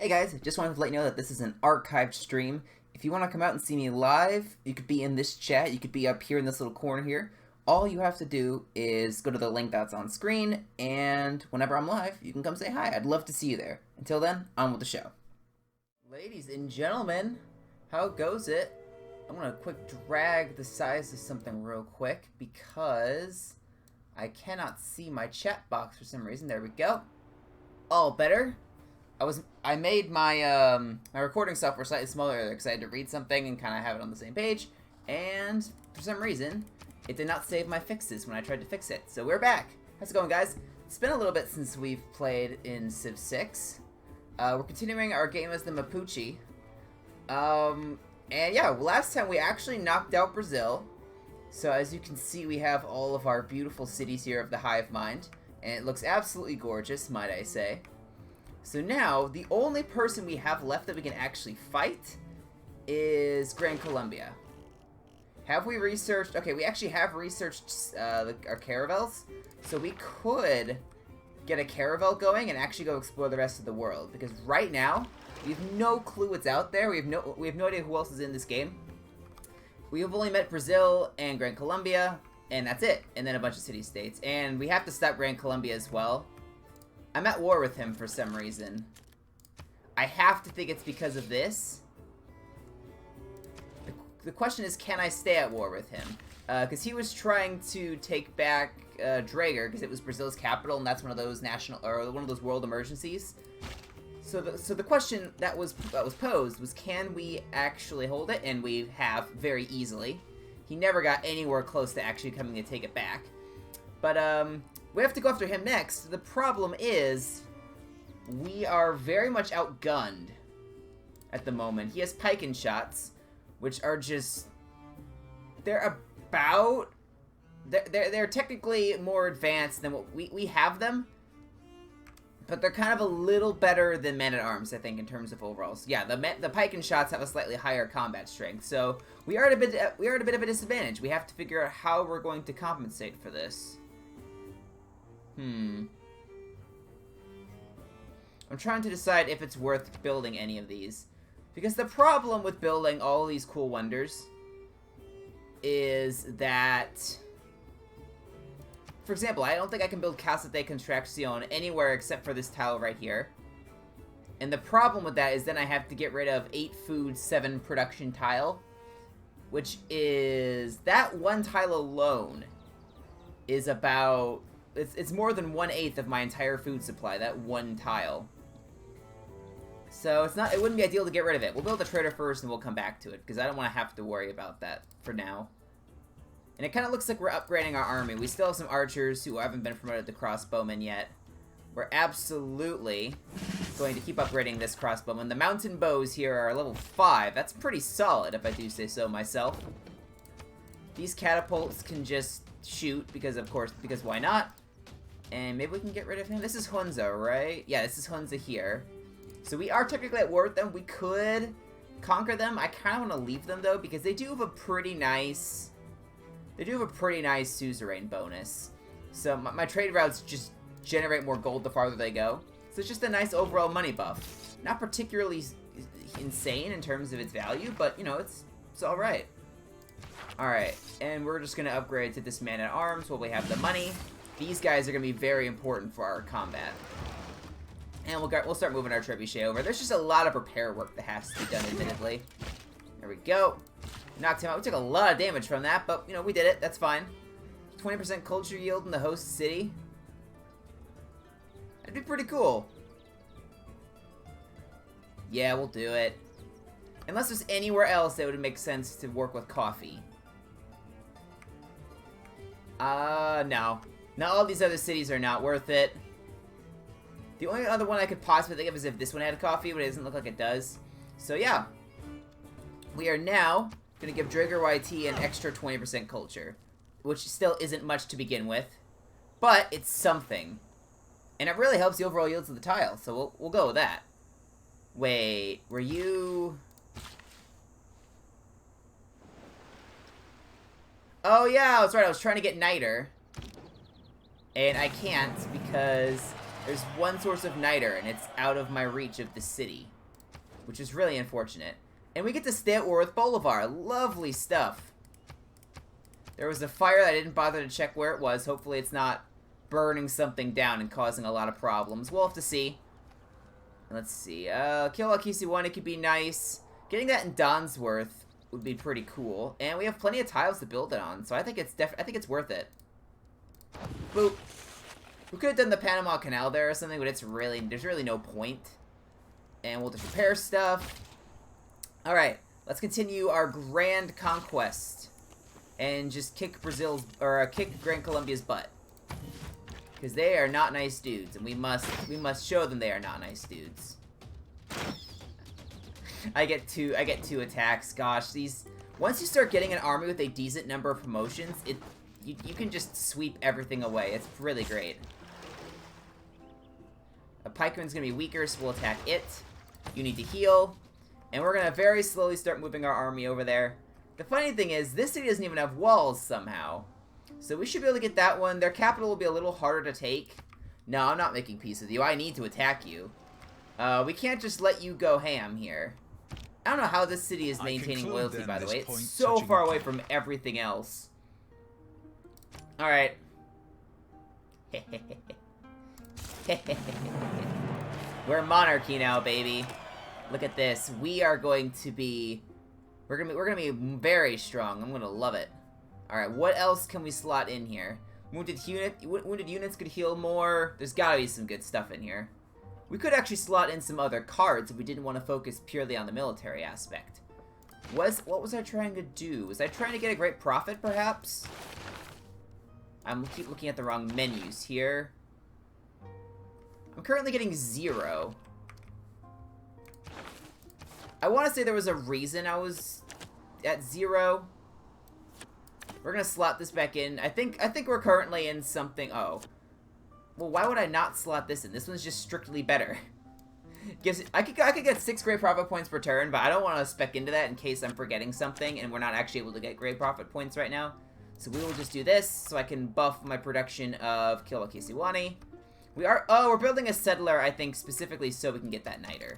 Hey guys, just wanted to let you know that this is an archived stream. If you want to come out and see me live, you could be in this chat, you could be up here in this little corner here. All you have to do is go to the link that's on screen, and whenever I'm live, you can come say hi. I'd love to see you there. Until then, on with the show. Ladies and gentlemen, how goes it? I'm going to quick drag the size of something real quick because I cannot see my chat box for some reason. There we go. All better. I made my my recording software slightly smaller because I had to read something and kind of have it on the same page, and for some reason it did not save my fixes when I tried to fix it. So we're back. How's it going, guys? It's been a little bit since we've played in Civ 6. We're continuing our game as the Mapuche. And yeah, last time we actually knocked out Brazil. So as you can see, we have all of our beautiful cities here of the Hive Mind, and it looks absolutely gorgeous, might I say. So now, the only person we have left that we can actually fight is Gran Colombia. Have we researched... Okay, we actually have researched our caravels. So we could get a caravel going and actually go explore the rest of the world. Because right now, we have no clue what's out there. We have no idea who else is in this game. We have only met Brazil and Gran Colombia, and that's it. And then a bunch of city-states. And we have to stop Gran Colombia as well. I'm at war with him for some reason. I have to think it's because of this. The question is, can I stay at war with him? Because he was trying to take back Drager, because it was Brazil's capital, and that's one of those world emergencies. So the question that was posed was, can we actually hold it? And we have very easily. He never got anywhere close to actually coming to take it back. But we have to go after him next. The problem is, we are very much outgunned at the moment. He has pike shots, which are just... They're technically more advanced than what we have them, but they're kind of a little better than men-at-arms, I think, in terms of overalls. Yeah, the pike shots have a slightly higher combat strength, so we are at a bit of a disadvantage. We have to figure out how we're going to compensate for this. I'm trying to decide if it's worth building any of these. Because the problem with building all these cool wonders is that... For example, I don't think I can build Casa de Construcción anywhere except for this tile right here. And the problem with that is then I have to get rid of 8 food, 7 production tile. Which is... That one tile alone is about... It's more than 1/8 of my entire food supply, that one tile. So it wouldn't be ideal to get rid of it. We'll build the trader first and we'll come back to it, because I don't want to have to worry about that for now. And it kind of looks like we're upgrading our army. We still have some archers who haven't been promoted to crossbowmen yet. We're absolutely going to keep upgrading this crossbowman. The mountain bows here are level 5. That's pretty solid, if I do say so myself. These catapults can just shoot, because why not? And maybe we can get rid of him. This is Hunza, right? Yeah, this is Hunza here. So we are technically at war with them. We could conquer them. I kind of want to leave them, though, because they do have a pretty nice... suzerain bonus. So my trade routes just generate more gold the farther they go. So it's just a nice overall money buff. Not particularly insane in terms of its value, but, you know, it's alright. Alright, and we're just going to upgrade to this man-at-arms while we have the money. These guys are going to be very important for our combat. And we'll start moving our trebuchet over. There's just a lot of repair work that has to be done, admittedly. There we go. Knocked him out. We took a lot of damage from that, but, you know, we did it. That's fine. 20% culture yield in the host city. That'd be pretty cool. Yeah, we'll do it. Unless there's anywhere else that would make sense to work with coffee. No. Now all these other cities are not worth it. The only other one I could possibly think of is if this one had coffee, but it doesn't look like it does. So yeah. We are now going to give Drager YT an extra 20% culture. Which still isn't much to begin with. But it's something. And it really helps the overall yields of the tile, so we'll go with that. Wait, were you... Oh yeah, that's right, I was trying to get Niter. And I can't because There's one source of niter, and it's out of my reach of the city, which is really unfortunate. And we get to stay at war with Bolivar. Lovely stuff. There was a fire that I didn't bother to check where it was. Hopefully it's not burning something down and causing a lot of problems. We'll have to see. Let's see. Cahokia could be nice. Getting that in Donsworth would be pretty cool. And we have plenty of tiles to build it on, so I think it's worth it. Boop. We could have done the Panama Canal there or something, but there's really no point. And we'll just repair stuff. Alright, let's continue our grand conquest. And just kick kick Gran Colombia's butt. Because they are not nice dudes, and we must show them they are not nice dudes. I get two attacks. Gosh, once you start getting an army with a decent number of promotions, you can just sweep everything away. It's really great. A pikeman's gonna be weaker, so we'll attack it. You need to heal, and we're gonna very slowly start moving our army over there. The funny thing is, this city doesn't even have walls somehow. So we should be able to get that one. Their capital will be a little harder to take. No, I'm not making peace with you. I need to attack you. We can't just let you go ham here. I don't know how this city is maintaining loyalty, by the way. It's so far away from everything else. Alright. We're monarchy now, baby. Look at this. We are going to be... We're gonna be very strong. I'm gonna love it. Alright, what else can we slot in here? Wounded units could heal more. There's gotta be some good stuff in here. We could actually slot in some other cards if we didn't want to focus purely on the military aspect. What was I trying to do? Was I trying to get a great profit, perhaps? I'm keep looking at the wrong menus here. I'm currently getting 0. I want to say there was a reason I was at 0. We're gonna slot this back in. I think we're currently in something. Oh, well, why would I not slot this in? This one's just strictly better. I could get 6 great profit points per turn, but I don't want to spec into that in case I'm forgetting something and we're not actually able to get great profit points right now. So we will just do this so I can buff my production of Cahokia. We're building a settler, I think, specifically so we can get that niter.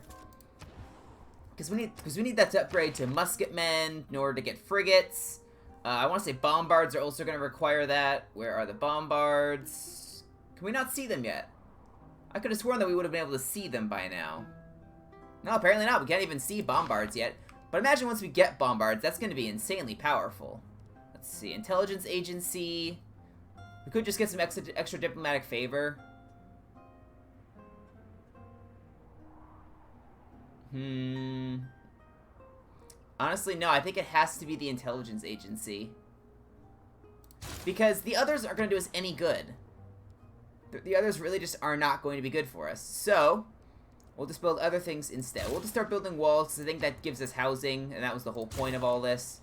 Because we need that to upgrade to musketmen in order to get frigates. I want to say bombards are also going to require that. Where are the bombards? Can we not see them yet? I could have sworn that we would have been able to see them by now. No, apparently not. We can't even see bombards yet. But imagine once we get bombards, that's going to be insanely powerful. Let's see. Intelligence agency. We could just get some extra diplomatic favor. Honestly, no. I think it has to be the intelligence agency. Because the others aren't going to do us any good. The others really just are not going to be good for us. So, we'll just build other things instead. We'll just start building walls, because I think that gives us housing, and that was the whole point of all this.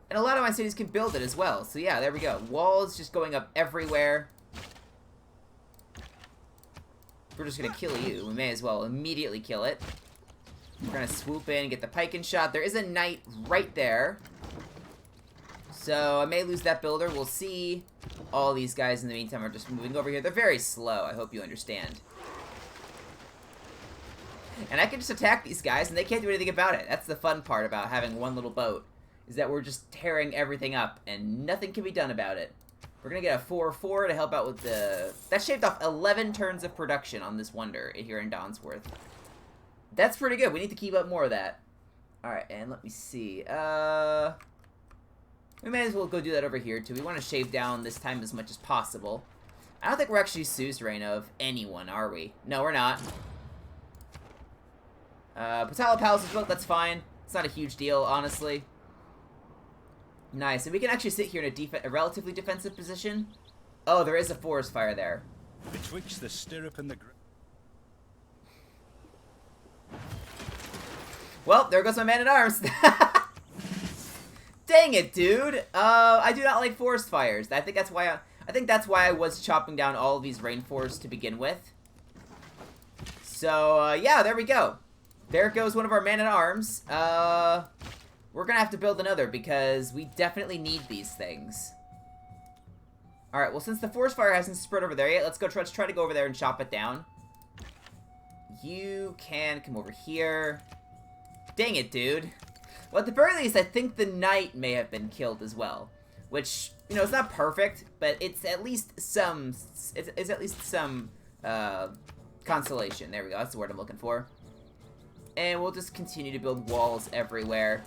And a lot of my cities can build it as well. So yeah, there we go. Walls just going up everywhere. We're just going to kill you. We may as well immediately kill it. We're going to swoop in and get the pike shot. There is a knight right there. So I may lose that builder. We'll see. All these guys in the meantime are just moving over here. They're very slow. I hope you understand. And I can just attack these guys and they can't do anything about it. That's the fun part about having one little boat. Is that we're just tearing everything up and nothing can be done about it. We're going to get a 4-4 to help out with the... That shaved off 11 turns of production on this wonder here in Donsworth. That's pretty good. We need to keep up more of that. Alright, and let me see. We may as well go do that over here, too. We want to shave down this time as much as possible. I don't think we're actually suzerain of anyone, are we? No, we're not. Patala Palace is built. That's fine. It's not a huge deal, honestly. Nice, and we can actually sit here in a relatively defensive position. Oh, there is a forest fire there. Betwixt the stirrup and the... Well, there goes my man-at-arms. Dang it, dude. I do not like forest fires. I think that's why I was chopping down all of these rainforests to begin with. So, yeah, there we go. There goes one of our man-at-arms. We're gonna have to build another because we definitely need these things. Alright, well, since the forest fire hasn't spread over there yet, let's try to go over there and chop it down. You can come over here. Dang it, dude. Well, at the very least, I think the knight may have been killed as well. Which, you know, it's not perfect, but it's at least some... It's at least some, consolation. There we go, that's the word I'm looking for. And we'll just continue to build walls everywhere.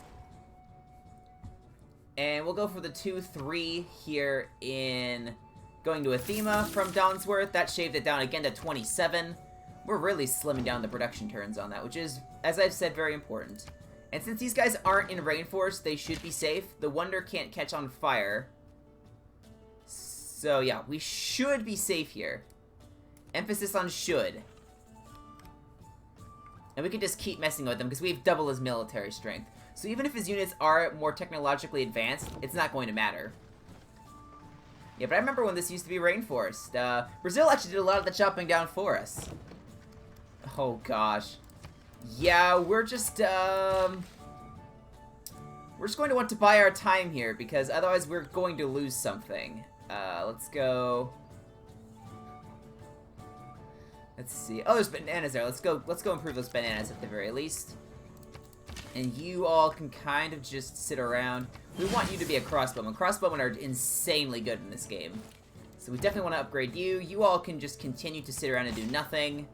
And we'll go for the 2-3 here in going to Athema from Dawnsworth. That shaved it down again to 27. We're really slimming down the production turns on that, which is, as I've said, very important. And since these guys aren't in rainforest, they should be safe. The Wonder can't catch on fire. So yeah, we should be safe here. Emphasis on should. And we can just keep messing with them because we have double his military strength. So even if his units are more technologically advanced, it's not going to matter. Yeah, but I remember when this used to be rainforest. Brazil actually did a lot of the chopping down for us. Oh gosh. Yeah, we're just going to want to buy our time here because otherwise we're going to lose something. Let's go. Let's see. Oh, there's bananas there. Let's go improve those bananas at the very least. And you all can kind of just sit around. We want you to be a crossbowman. Crossbowmen are insanely good in this game. So we definitely want to upgrade you. You all can just continue to sit around and do nothing.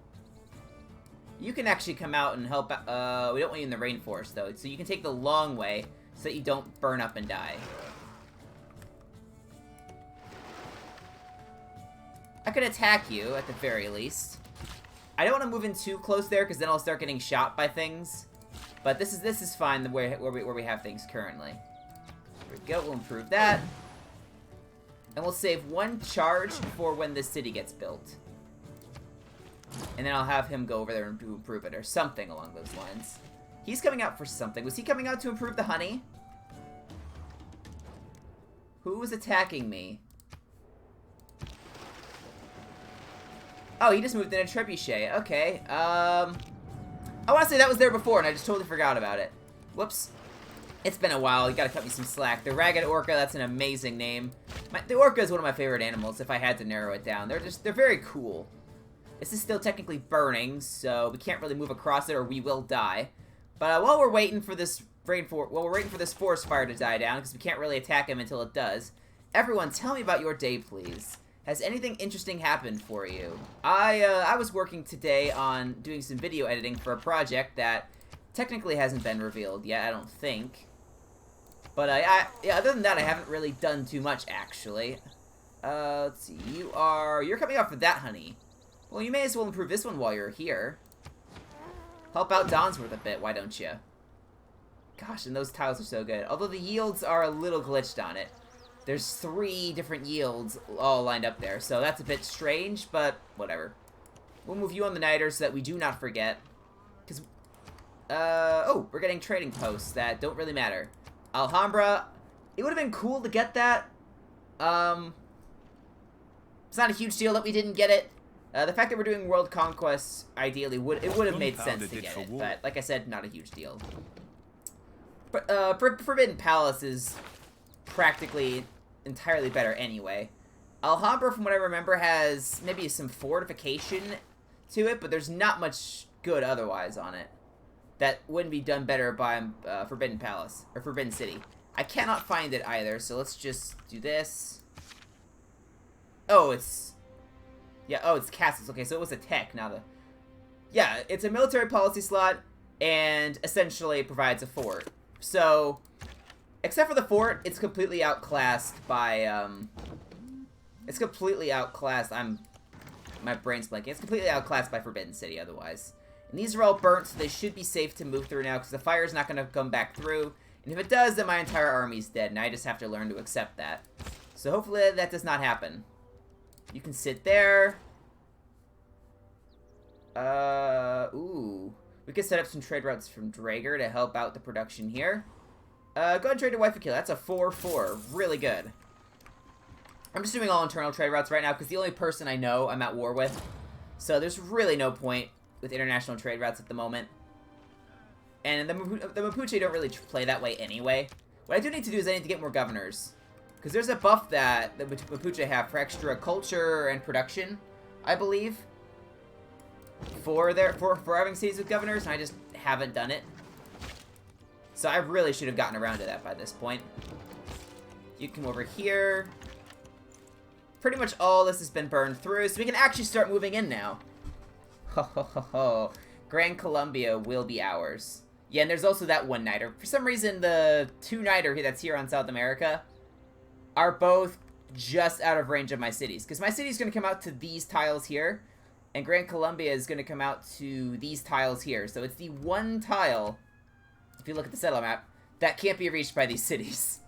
You can actually come out and help out. We don't want you in the rainforest, though. So you can take the long way so that you don't burn up and die. I could attack you, at the very least. I don't want to move in too close there, because then I'll start getting shot by things. But this is fine the way where we have things currently. There we go, we'll improve that. And we'll save one charge for when this city gets built. And then I'll have him go over there and improve it, or something along those lines. He's coming out for something. Was he coming out to improve the honey? Who was attacking me? Oh, he just moved in a trebuchet. Okay, I want to say that was there before, and I just totally forgot about it. Whoops. It's been a while. You gotta cut me some slack. The Ragged Orca, that's an amazing name. The Orca is one of my favorite animals, if I had to narrow it down. They're very cool. This is still technically burning, so we can't really move across it, or we will die. But while we're waiting for this forest fire to die down, because we can't really attack him until it does, everyone, tell me about your day, please. Has anything interesting happened for you? I was working today on doing some video editing for a project that technically hasn't been revealed yet, I don't think. But yeah, other than that, I haven't really done too much, actually. Let's see, you're coming out for that honey. Well, you may as well improve this one while you're here. Help out Dawnsworth a bit, why don't you? Gosh, and those tiles are so good. Although the yields are a little glitched on it. There's 3 different yields all lined up there, so that's a bit strange, but whatever. We'll move you on the niter so that we do not forget. Because, oh, we're getting trading posts that don't really matter. Alhambra, it would have been cool to get that. It's not a huge deal that we didn't get it. The fact that we're doing world conquests, ideally, would have made sense to get it. But, like I said, not a huge deal. But, Forbidden Palace is practically entirely better anyway. Alhambra, from what I remember, has maybe some fortification to it, but there's not much good otherwise on it. That wouldn't be done better by Forbidden Palace, or Forbidden City. I cannot find it either, so let's just do this. Oh, it's... Yeah, oh, it's castles. Okay, so it was a tech, now the... Yeah, it's a military policy slot, and essentially provides a fort. So... Except for the fort, it's completely outclassed by, It's completely outclassed, my brain's blanking. It's completely outclassed by Forbidden City, otherwise. And these are all burnt, so they should be safe to move through now, because the fire's not going to come back through. And if it does, then my entire army's dead, and I just have to learn to accept that. So hopefully that does not happen. You can sit there. Ooh. We could set up some trade routes from Drager to help out the production here. Go ahead and trade your wife a kill. That's a 4-4. Really good. I'm just doing all internal trade routes right now because the only person I know I'm at war with. So there's really no point with international trade routes at the moment. And the Mapuche don't really play that way anyway. What I do need to do is I need to get more governors. Because there's a buff that the Mapuche have for extra culture and production, I believe. For having cities with governors, and I just haven't done it. So I really should have gotten around to that by this point. You come over here. Pretty much all this has been burned through, so we can actually start moving in now. Ho ho ho ho. Grand Columbia will be ours. Yeah, and there's also that one niter. For some reason, the two niter that's here on South America are both just out of range of my cities. Because my city's going to come out to these tiles here, and Grand Columbia is going to come out to these tiles here. So it's the one tile, if you look at the settle map, that can't be reached by these cities.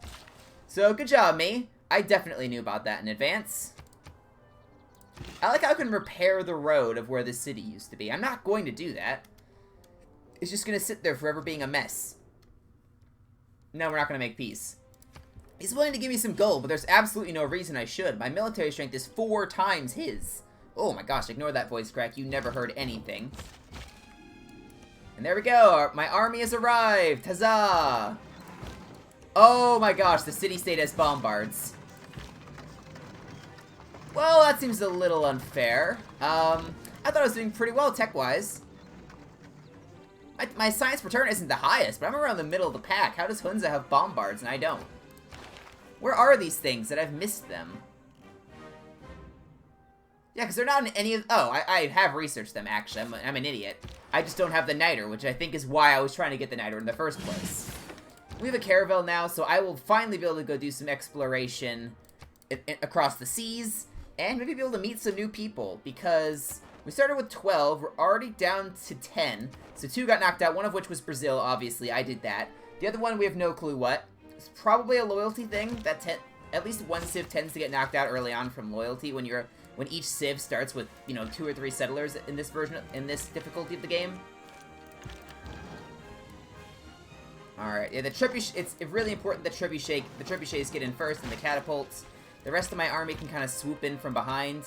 So good job, me. I definitely knew about that in advance. I like how I can repair the road of where the city used to be. I'm not going to do that. It's just going to sit there forever being a mess. No, we're not going to make peace. He's willing to give me some gold, but there's absolutely no reason I should. My military strength is 4 times his. Oh my gosh, ignore that voice crack. You never heard anything. And there we go. My army has arrived. Huzzah! Oh my gosh, the city-state has bombards. Well, that seems a little unfair. I thought I was doing pretty well tech-wise. My science per turn isn't the highest, but I'm around the middle of the pack. How does Hunza have bombards and I don't? Where are these things that I've missed them? Yeah, because they're not in any of... Oh, I have researched them, actually. I'm an idiot. I just don't have the niter, which I think is why I was trying to get the niter in the first place. We have a caravel now, so I will finally be able to go do some exploration across the seas, and maybe be able to meet some new people, because we started with 12, we're already down to 10, so 2 got knocked out, one of which was Brazil, obviously, I did that. The other one, we have no clue what. It's probably a loyalty thing, that at least one civ tends to get knocked out early on from loyalty when each civ starts with, you know, 2 or 3 settlers in this this difficulty of the game. Alright, yeah, it's really important that the trebuchets get in first and the catapults. The rest of my army can kind of swoop in from behind.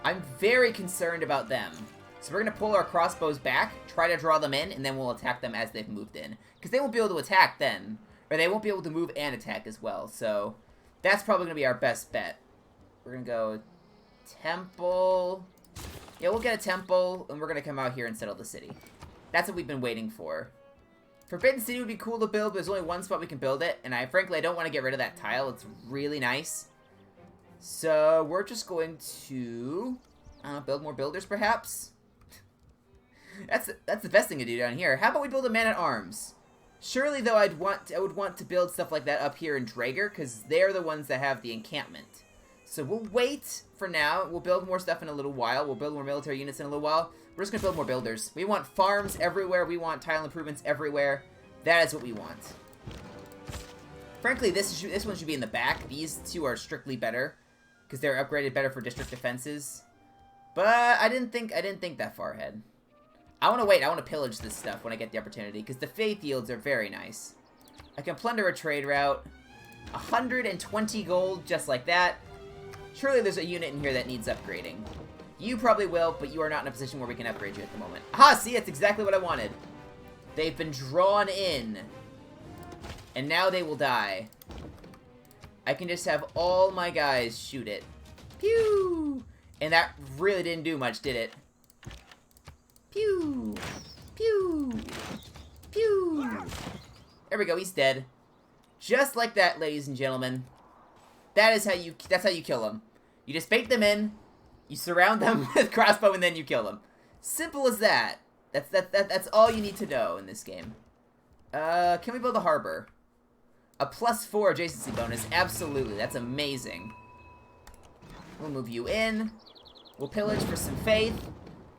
I'm very concerned about them. So we're going to pull our crossbows back, try to draw them in, and then we'll attack them as they've moved in. Because they won't be able to attack then. Or they won't be able to move and attack as well. So that's probably going to be our best bet. We're going to go temple. Yeah, we'll get a temple, and we're going to come out here and settle the city. That's what we've been waiting for. Forbidden City would be cool to build, but there's only one spot we can build it, and frankly, I don't want to get rid of that tile. It's really nice. So, we're just going to build more builders, perhaps? That's the best thing to do down here. How about we build a man-at-arms? Surely, though, I would want to build stuff like that up here in Drager, because they're the ones that have the encampment. So, we'll wait for now. We'll build more stuff in a little while. We'll build more military units in a little while. We're just going to build more builders. We want farms everywhere. We want tile improvements everywhere. That is what we want. Frankly, this one should be in the back. These 2 are strictly better because they're upgraded better for district defenses. But I didn't think that far ahead. I want to wait. I want to pillage this stuff when I get the opportunity because the faith yields are very nice. I can plunder a trade route. 120 gold just like that. Surely there's a unit in here that needs upgrading. You probably will, but you are not in a position where we can upgrade you at the moment. Aha, see, it's exactly what I wanted. They've been drawn in. And now they will die. I can just have all my guys shoot it. Pew! And that really didn't do much, did it? Pew! Pew! Pew! There we go, he's dead. Just like that, ladies and gentlemen. That's how you kill them. You just bait them in. You surround them with crossbow and then you kill them. Simple as that. That's all you need to know in this game. Can we build a harbor? A +4 adjacency bonus. Absolutely. That's amazing. We'll move you in. We'll pillage for some faith.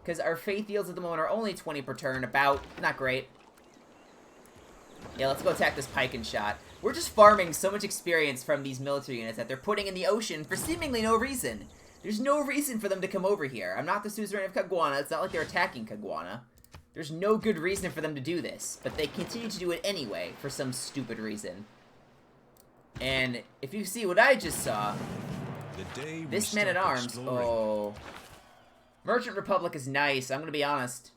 Because our faith yields at the moment are only 20 per turn. About. Not great. Yeah, let's go attack this pike and shot. We're just farming so much experience from these military units that they're putting in the ocean for seemingly no reason. There's no reason for them to come over here. I'm not the suzerain of Caguana. It's not like they're attacking Caguana. There's no good reason for them to do this. But they continue to do it anyway for some stupid reason. And if you see what I just saw, this man-at-arms, oh. Merchant Republic is nice. I'm going to be honest.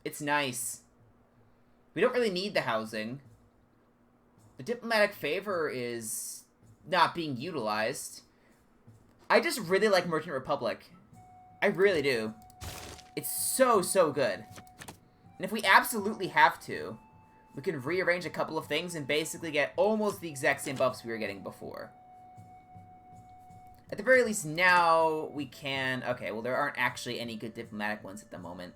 It's nice. We don't really need the housing. The diplomatic favor is not being utilized. I just really like Merchant Republic. I really do. It's so, so good. And if we absolutely have to, we can rearrange a couple of things and basically get almost the exact same buffs we were getting before. At the very least, now we can... Okay, well, there aren't actually any good diplomatic ones at the moment.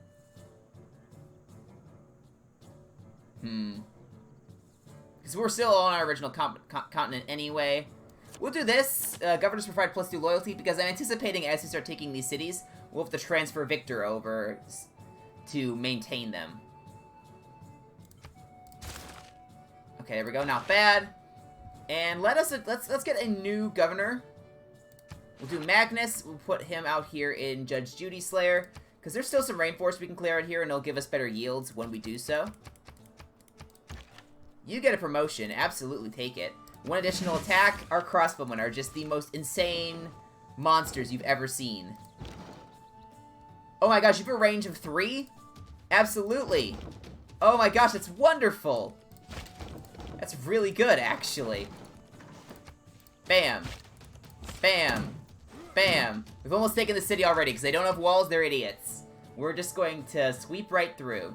Because we're still on our original continent anyway. We'll do this. Governors provide +2 loyalty, because I'm anticipating as we start taking these cities, we'll have to transfer Victor over to maintain them. Okay, there we go. Not bad. And let's get a new governor. We'll do Magnus. We'll put him out here in Judge Judy Slayer, because there's still some rainforest we can clear out here, and it'll give us better yields when we do so. You get a promotion. Absolutely take it. 1 additional attack. Our crossbowmen are just the most insane monsters you've ever seen. Oh my gosh, you have a range of 3? Absolutely. Oh my gosh, that's wonderful. That's really good, actually. Bam. Bam. Bam. We've almost taken the city already, because they don't have walls, they're idiots. We're just going to sweep right through.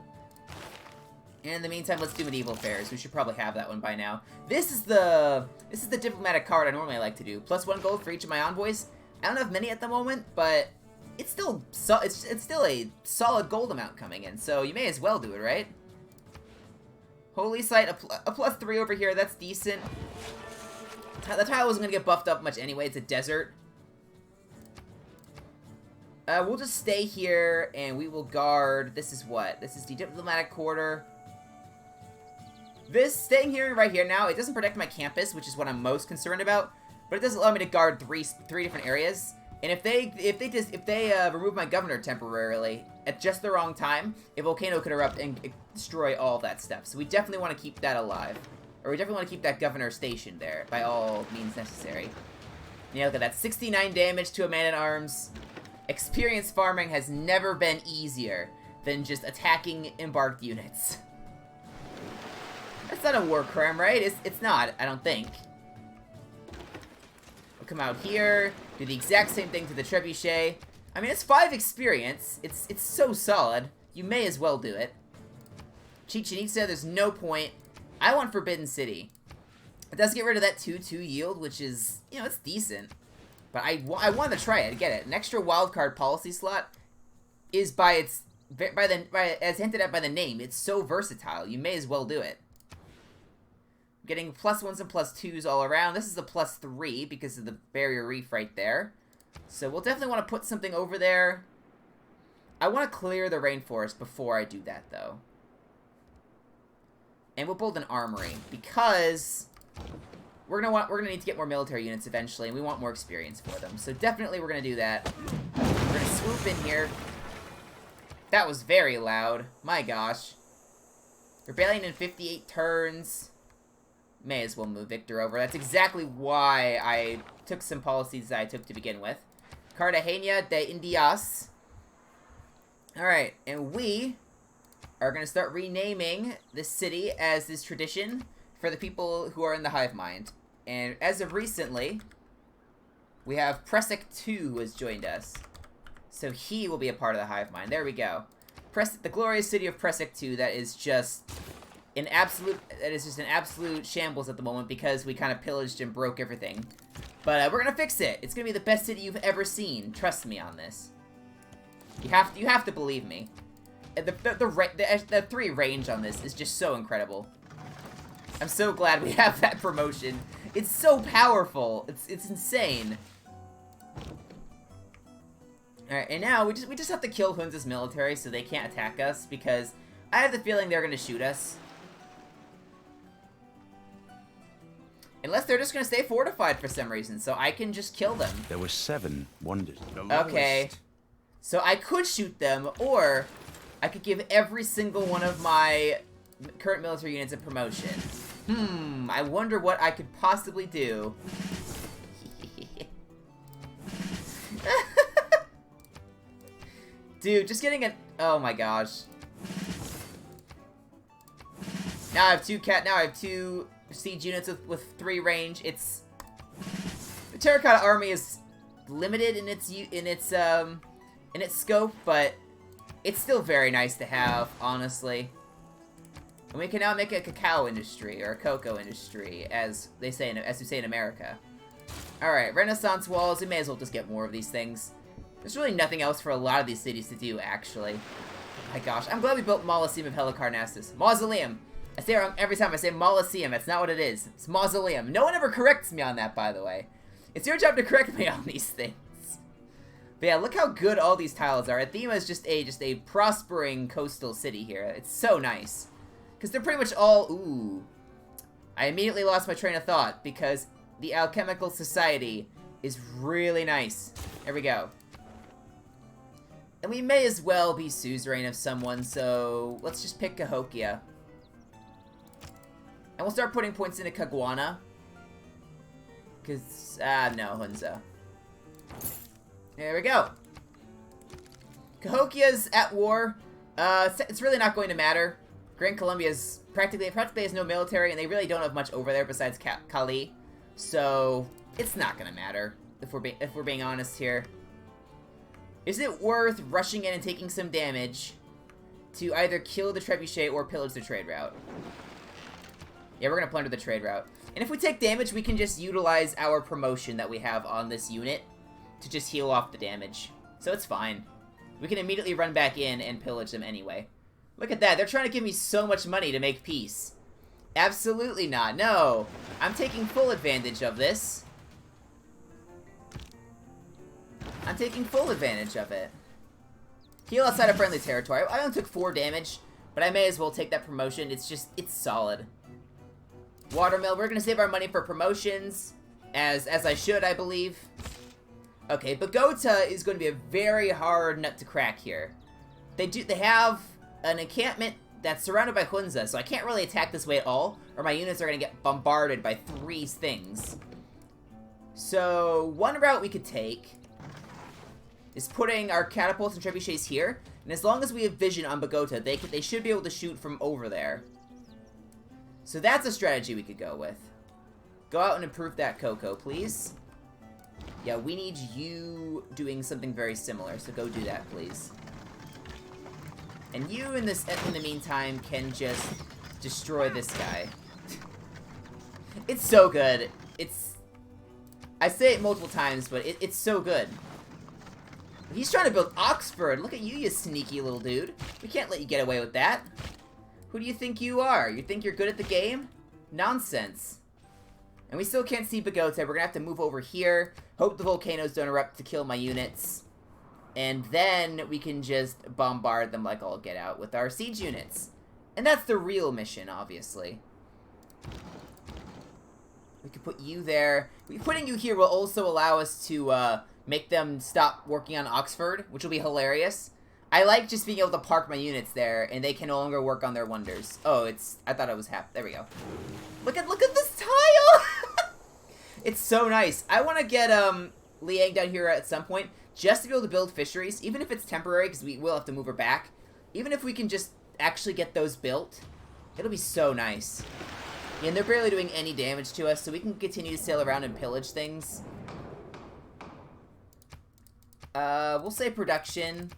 And in the meantime, let's do medieval affairs. We should probably have that one by now. This is the diplomatic card I normally like to do. +1 gold for each of my envoys. I don't have many at the moment, but it's still a solid gold amount coming in. So you may as well do it, right? Holy site, a +3 over here. That's decent. The tile wasn't gonna get buffed up much anyway. It's a desert. We'll just stay here and we will guard. This is what? This is the diplomatic quarter. This, staying here right here now, it doesn't protect my campus, which is what I'm most concerned about, but it does allow me to guard three different areas. And if they remove my governor temporarily at just the wrong time, a volcano could erupt and destroy all of that stuff. So we definitely want to keep that alive, or we definitely want to keep that governor stationed there by all means necessary. Yeah, look at that, 69 damage to a man-at-arms. Experience farming has never been easier than just attacking embarked units. That's not a war crime, right? It's not, I don't think. We'll come out here, do the exact same thing to the trebuchet. I mean, it's 5 experience. It's so solid. You may as well do it. Chichen Itza, there's no point. I want Forbidden City. It does get rid of that 2-2 yield, which is, you know, it's decent. But I want to try it. I get it. An extra wildcard policy slot is as hinted at by the name. It's so versatile. You may as well do it. Getting +1s and +2s all around. This is a +3 because of the barrier reef right there. So we'll definitely want to put something over there. I want to clear the rainforest before I do that, though. And we'll build an armory because we're gonna need to get more military units eventually, and we want more experience for them. So definitely we're gonna do that. We're gonna swoop in here. That was very loud. My gosh. Rebellion in 58 turns. May as well move Victor over. That's exactly why I took some policies that I took to begin with. Cartagena de Indias. Alright, and we are going to start renaming this city as is tradition for the people who are in the hive mind. And as of recently, we have Presek 2 who has joined us. So he will be a part of the hive mind. There we go. The glorious city of Presek 2 that is just an absolute shambles at the moment because we kind of pillaged and broke everything. But we're gonna fix it. It's gonna be the best city you've ever seen. Trust me on this. You have to believe me. The 3 range on this is just so incredible. I'm so glad we have that promotion. It's so powerful. It's insane. Alright, and now we just have to kill Hunza's military so they can't attack us because I have the feeling they're gonna shoot us. Unless they're just gonna stay fortified for some reason, so I can just kill them. There were 7 wonders. Okay. So I could shoot them, or I could give every single one of my current military units a promotion. I wonder what I could possibly do. Dude, just getting oh my gosh. Now I have 2 siege units with 3 range. It's The terracotta army is limited in its scope, but it's still very nice to have, honestly. And we can now make a cacao industry, or a cocoa industry, as we say in America. Alright, Renaissance walls, we may as well just get more of these things. There's really nothing else for a lot of these cities to do, actually. Oh my gosh, I'm glad we built Mausoleum of Helicarnassus. Mausoleum! I say it wrong every time I say Mausoleum, that's not what it is. It's Mausoleum. No one ever corrects me on that, by the way. It's your job to correct me on these things. But yeah, look how good all these tiles are. Athema is just a prospering coastal city here. It's so nice. Because they're pretty much all... Ooh. I immediately lost my train of thought, because the Alchemical Society is really nice. There we go. And we may as well be suzerain of someone, so let's just pick Cahokia. And we'll start putting points into Caguana. Because, no, Hunza. There we go. Cahokia's at war. It's really not going to matter. Gran Colombia's practically has no military, and they really don't have much over there besides Cali. So, it's not going to matter, if we're being honest here. Is it worth rushing in and taking some damage to either kill the trebuchet or pillage the trade route? Yeah, we're going to plunder the trade route. And if we take damage, we can just utilize our promotion that we have on this unit to just heal off the damage. So it's fine. We can immediately run back in and pillage them anyway. Look at that. They're trying to give me so much money to make peace. Absolutely not. No. I'm taking full advantage of this. I'm taking full advantage of it. Heal outside of friendly territory. I only took 4 damage, but I may as well take that promotion. It's solid. Watermill, we're going to save our money for promotions, as I should, I believe. Okay, Bogota is going to be a very hard nut to crack here. They have an encampment that's surrounded by Hunza, so I can't really attack this way at all, or my units are going to get bombarded by 3 things. So, one route we could take is putting our catapults and trebuchets here, and as long as we have vision on Bogota, they should be able to shoot from over there. So that's a strategy we could go with. Go out and improve that cocoa, please. Yeah, we need you doing something very similar, so go do that, please. And you, in the meantime, can just destroy this guy. It's so good. I say it multiple times, but it's so good. He's trying to build Oxford. Look at you, you sneaky little dude. We can't let you get away with that. Who do you think you are? You think you're good at the game? Nonsense. And we still can't see Bogota. We're going to have to move over here. Hope the volcanoes don't erupt to kill my units. And then we can just bombard them like all get out with our siege units. And that's the real mission, obviously. We could put you there. Putting you here will also allow us to make them stop working on Oxford, which will be hilarious. I like just being able to park my units there, and they can no longer work on their wonders. Oh, I thought it was half. There we go. Look at this tile! It's so nice. I want to get Liang down here at some point, just to be able to build fisheries, even if it's temporary, because we will have to move her back. Even if we can just actually get those built, it'll be so nice. Yeah, and they're barely doing any damage to us, so we can continue to sail around and pillage things. We'll say production.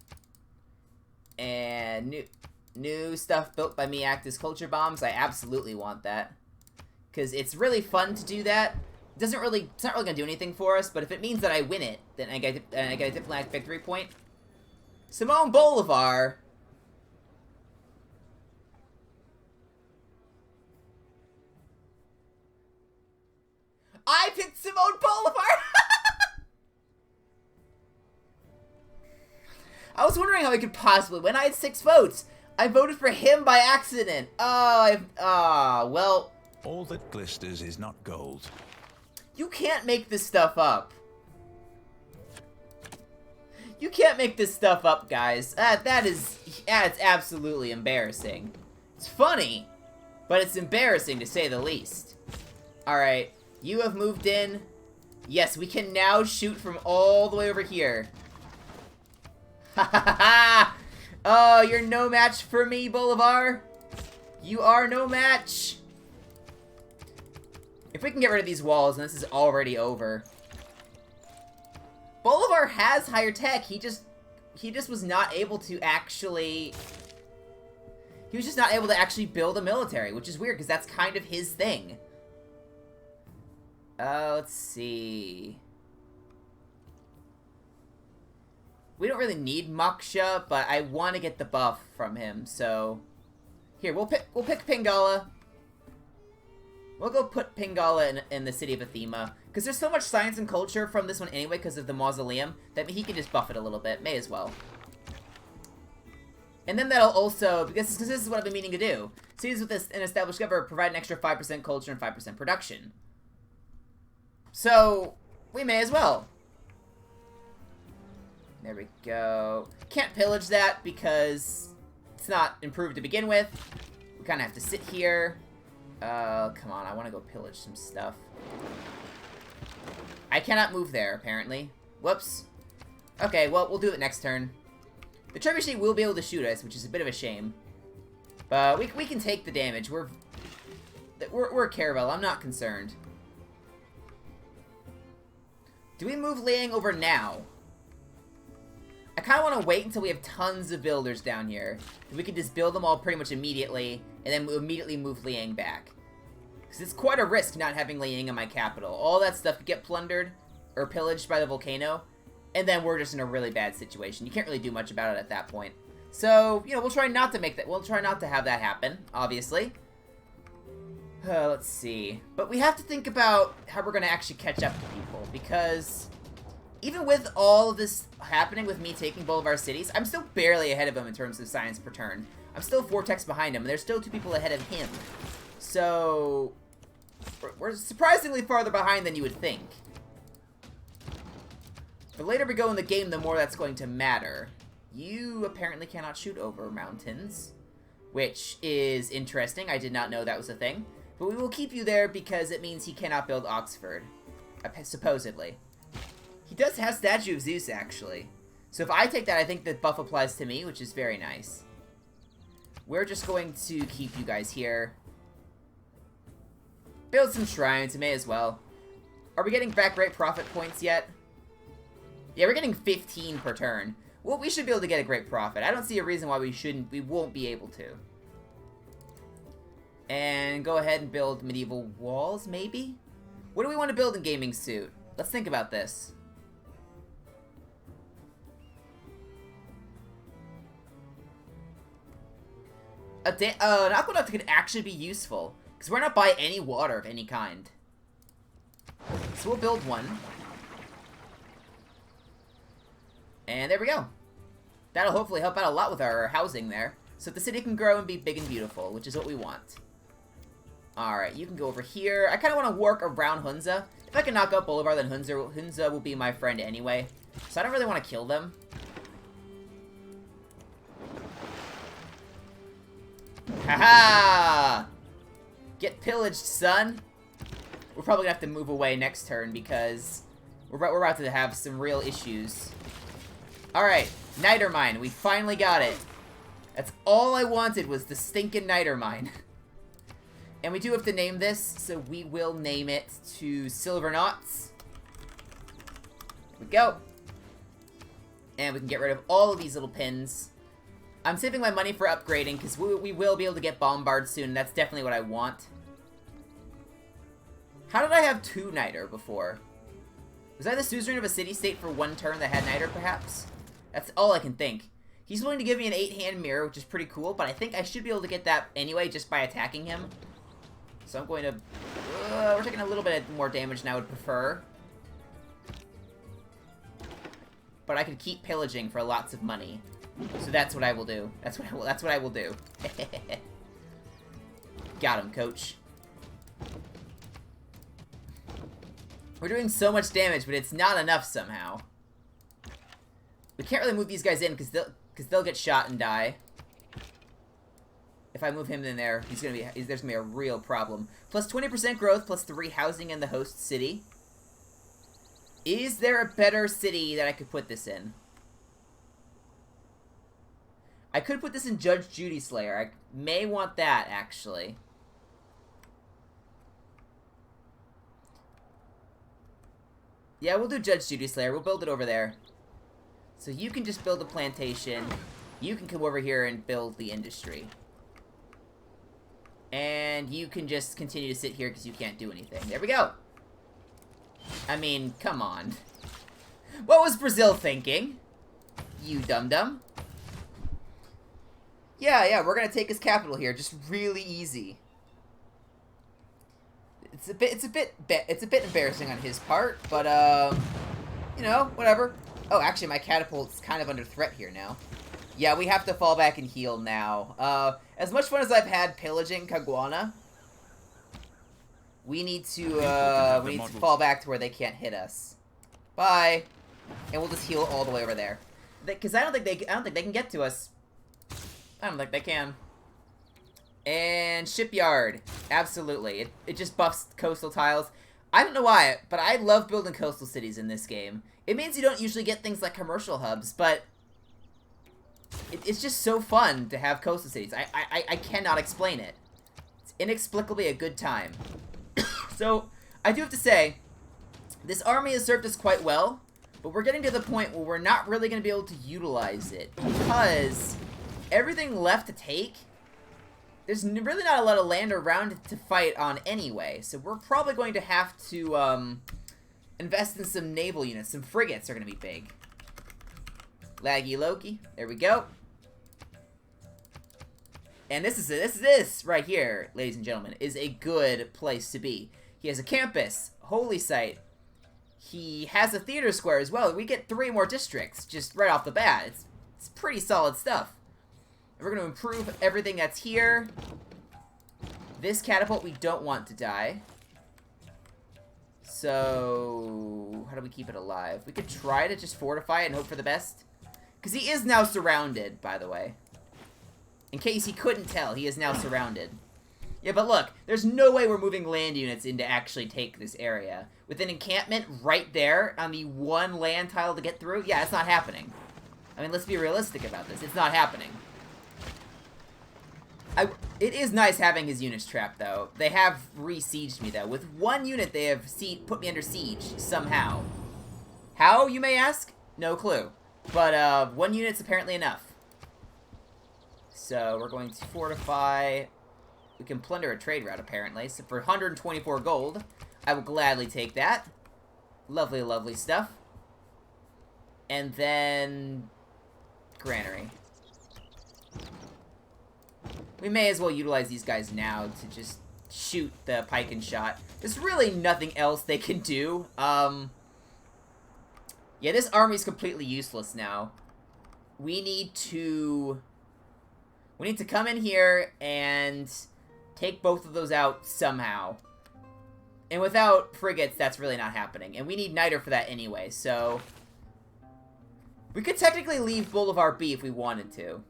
And new stuff built by me act as culture bombs. I absolutely want that. Because it's really fun to do that. It's not really going to do anything for us, but if it means that I win it, then I get a diplomatic victory point. Simone Bolivar. I picked Simone Bolivar! I was wondering how I could possibly win. I had 6 votes. I voted for him by accident. Well. All that glisters is not gold. You can't make this stuff up. You can't make this stuff up, guys. It's absolutely embarrassing. It's funny, but it's embarrassing to say the least. Alright, you have moved in. Yes, we can now shoot from all the way over here. Ha ha ha! Oh, you're no match for me, Bolivar. You are no match. If we can get rid of these walls, and this is already over, Bolivar has higher tech. He just was not able to actually... He was just not able to actually build a military, which is weird, because that's kind of his thing. Let's see. We don't really need Moksha, but I want to get the buff from him, so... Here, we'll pick Pingala. We'll go put Pingala in the city of Athema. Because there's so much science and culture from this one anyway, because of the mausoleum, that he can just buff it a little bit. May as well. And then that'll also, because this is what I've been meaning to do. Cities with an established government provide an extra 5% culture and 5% production. So, we may as well. There we go. Can't pillage that because it's not improved to begin with. We kind of have to sit here. Come on, I want to go pillage some stuff. I cannot move there, apparently. Whoops. Okay, well, we'll do it next turn. The trebuchet will be able to shoot us, which is a bit of a shame. But we can take the damage. We're Caravel. I'm not concerned. Do we move Liang over now? I kind of want to wait until we have tons of builders down here. We can just build them all pretty much immediately, and then immediately move Liang back. Because it's quite a risk not having Liang in my capital. All that stuff could get plundered or pillaged by the volcano, and then we're just in a really bad situation. You can't really do much about it at that point. So, you know, we'll try not to make that. We'll try not to have that happen, obviously. Let's see. But we have to think about how we're going to actually catch up to people, because even with all of this happening with me taking Bolivar cities, I'm still barely ahead of him in terms of science per turn. I'm still 4 techs behind him, and there's still 2 people ahead of him. So, we're surprisingly farther behind than you would think. The later we go in the game, the more that's going to matter. You apparently cannot shoot over mountains, which is interesting. I did not know that was a thing. But we will keep you there because it means he cannot build Oxford, supposedly. He does have Statue of Zeus, actually. So if I take that, I think the buff applies to me, which is very nice. We're just going to keep you guys here. Build some shrines, may as well. Are we getting back great profit points yet? Yeah, we're getting 15 per turn. Well, we should be able to get a great profit. I don't see a reason why we won't be able to. And go ahead and build medieval walls, maybe? What do we want to build in Gaming Suit? Let's think about this. An aqueduct could actually be useful, because we're not by any water of any kind. So we'll build one. And there we go. That'll hopefully help out a lot with our housing there, so that the city can grow and be big and beautiful, which is what we want. Alright, you can go over here. I kind of want to work around Hunza. If I can knock out Bolivar, then Hunza will be my friend anyway. So I don't really want to kill them. Haha! Get pillaged, son! We're probably going to have to move away next turn because we're about to have some real issues. Alright, Niter Mine. We finally got it. That's all I wanted was the stinking Niter Mine. And we do have to name this, so we will name it to Silver Knots. There we go. And we can get rid of all of these little pins. I'm saving my money for upgrading, because we will be able to get Bombard soon. That's definitely what I want. How did I have 2 Niter before? Was I the suzerain of a city-state for 1 turn that had Niter, perhaps? That's all I can think. He's willing to give me an 8-hand mirror, which is pretty cool, but I think I should be able to get that anyway just by attacking him. So I'm going to... we're taking a little bit more damage than I would prefer. But I could keep pillaging for lots of money. So that's what I will do. That's what I will do. Got him, coach. We're doing so much damage, but it's not enough somehow. We can't really move these guys in because they'll get shot and die. If I move him in there, there's gonna be a real problem. Plus 20% growth, plus 3 housing in the host city. Is there a better city that I could put this in? I could put this in Judge Judy Slayer. I may want that, actually. Yeah, we'll do Judge Judy Slayer. We'll build it over there. So you can just build a plantation. You can come over here and build the industry. And you can just continue to sit here because you can't do anything. There we go. I mean, come on. What was Brazil thinking? You dum-dum. Yeah, we're gonna take his capital here, just really easy. It's a bit embarrassing on his part, but you know, whatever. Oh, actually, my catapult's kind of under threat here now. Yeah, we have to fall back and heal now. As much fun as I've had pillaging Caguana, we need to fall back to where they can't hit us. Bye, and we'll just heal all the way over there, because I don't think they can get to us. I don't think they can. And shipyard, absolutely. It just buffs coastal tiles. I don't know why, but I love building coastal cities in this game. It means you don't usually get things like commercial hubs, but it's just so fun to have coastal cities. I cannot explain it. It's inexplicably a good time. So, I do have to say, this army has served us quite well, but we're getting to the point where we're not really going to be able to utilize it, because everything left to take, there's really not a lot of land around to fight on anyway, so we're probably going to have to invest in some naval units. Some frigates are going to be big. Laggy Loki, there we go. And this right here, ladies and gentlemen, is a good place to be. He has a campus, holy site. He has a theater square as well. We get 3 more districts just right off the bat. It's pretty solid stuff. We're going to improve everything that's here. This catapult we don't want to die. So, how do we keep it alive? We could try to just fortify it and hope for the best. Because he is now surrounded, by the way. In case he couldn't tell, he is now surrounded. Yeah, but look, there's no way we're moving land units in to actually take this area. With an encampment right there on the one land tile to get through, yeah, it's not happening. I mean, let's be realistic about this. It's not happening. It is nice having his units trapped, though. They have re-sieged me, though. With 1 unit, they have put me under siege, somehow. How, you may ask? No clue. But, 1 unit's apparently enough. So, we're going to fortify. We can plunder a trade route, apparently. So, for 124 gold, I will gladly take that. Lovely, lovely stuff. And then granary. We may as well utilize these guys now to just shoot the pike and shot. There's really nothing else they can do. Yeah, this army's completely useless now. We need to come in here and take both of those out somehow. And without frigates, that's really not happening. And we need niter for that anyway, so we could technically leave Bolivar B if we wanted to.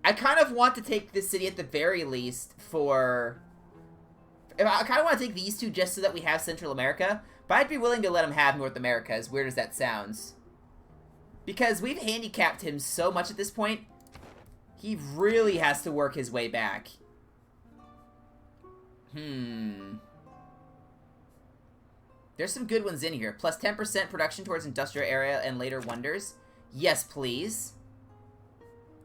I kind of want to take this city at the very least for... I kind of want to take these 2 just so that we have Central America, but I'd be willing to let him have North America, as weird as that sounds. Because we've handicapped him so much at this point, he really has to work his way back. There's some good ones in here. Plus 10% production towards industrial area and later wonders. Yes, please.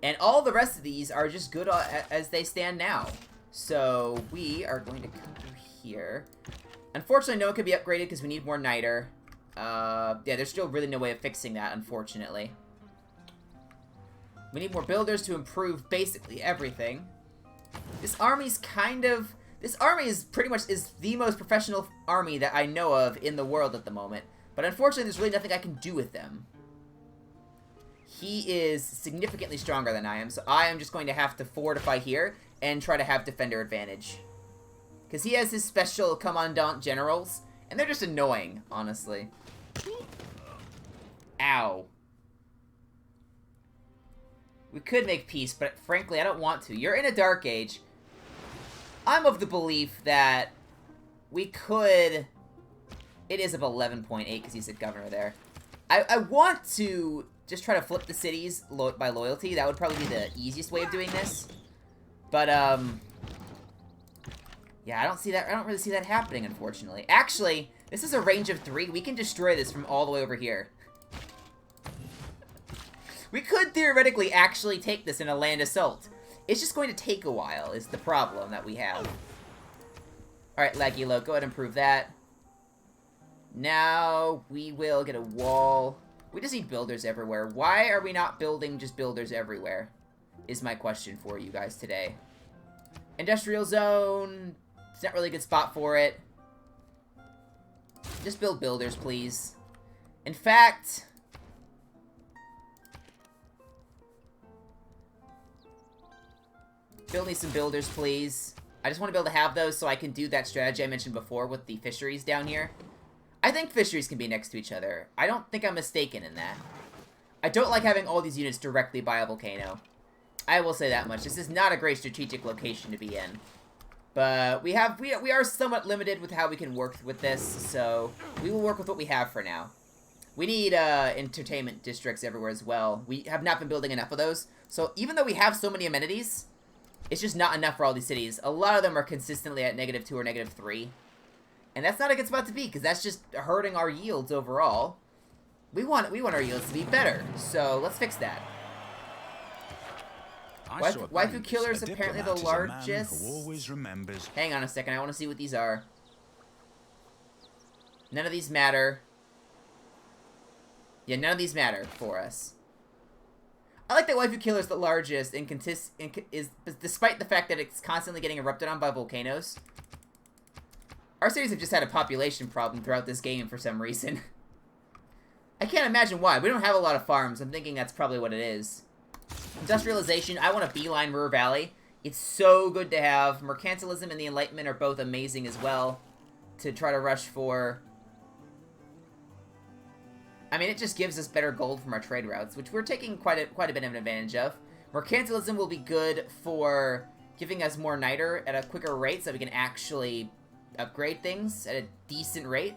And all the rest of these are just good as they stand now. So we are going to come through here. Unfortunately, no one can be upgraded because we need more niter. Yeah, there's still really no way of fixing that, unfortunately. We need more builders to improve basically everything. This army's this army is pretty much the most professional army that I know of in the world at the moment. But unfortunately, there's really nothing I can do with them. He is significantly stronger than I am, so I am just going to have to fortify here and try to have defender advantage. Because he has his special commandant generals, and they're just annoying, honestly. Ow. We could make peace, but frankly, I don't want to. You're in a dark age. I'm of the belief that we could... It is of 11.8 because he's a governor there. I want to just try to flip the cities by loyalty. That would probably be the easiest way of doing this. But, yeah, I don't really see that happening, unfortunately. Actually, This is a range of 3. We can destroy this from all the way over here. We could theoretically actually take this in a land assault. It's just going to take a while, is the problem that we have. Alright, Lagilo, go ahead and prove that. Now, we will get a wall. We just need builders everywhere. Why are we not building just builders everywhere? Is my question for you guys today. Industrial zone. It's not really a good spot for it. Just build builders, please. In fact... build me some builders, please. I just want to be able to have those so I can do that strategy I mentioned before with the fisheries down here. I think fisheries can be next to each other. I don't think I'm mistaken in that. I don't like having all these units directly by a volcano. I will say that much. This is not a great strategic location to be in. But we are somewhat limited with how we can work with this, so we will work with what we have for now. We need entertainment districts everywhere as well. We have not been building enough of those. So even though we have so many amenities, it's just not enough for all these cities. A lot of them are consistently at -2 or -3. And that's not a good spot to be, because that's just hurting our yields overall. We want our yields to be better, so let's fix that. Waifu Killer is apparently the largest. Hang on a second, I want to see what these are. None of these matter. Yeah, none of these matter for us. I like that Waifu Killer is the largest despite the fact that it's constantly getting erupted on by volcanoes. Our cities have just had a population problem throughout this game for some reason. I can't imagine why. We don't have a lot of farms. I'm thinking that's probably what it is. Industrialization. I want to beeline River Valley. It's so good to have. Mercantilism and the Enlightenment are both amazing as well to try to rush for. I mean, it just gives us better gold from our trade routes, which we're taking quite a bit of an advantage of. Mercantilism will be good for giving us more niter at a quicker rate so we can actually upgrade things at a decent rate.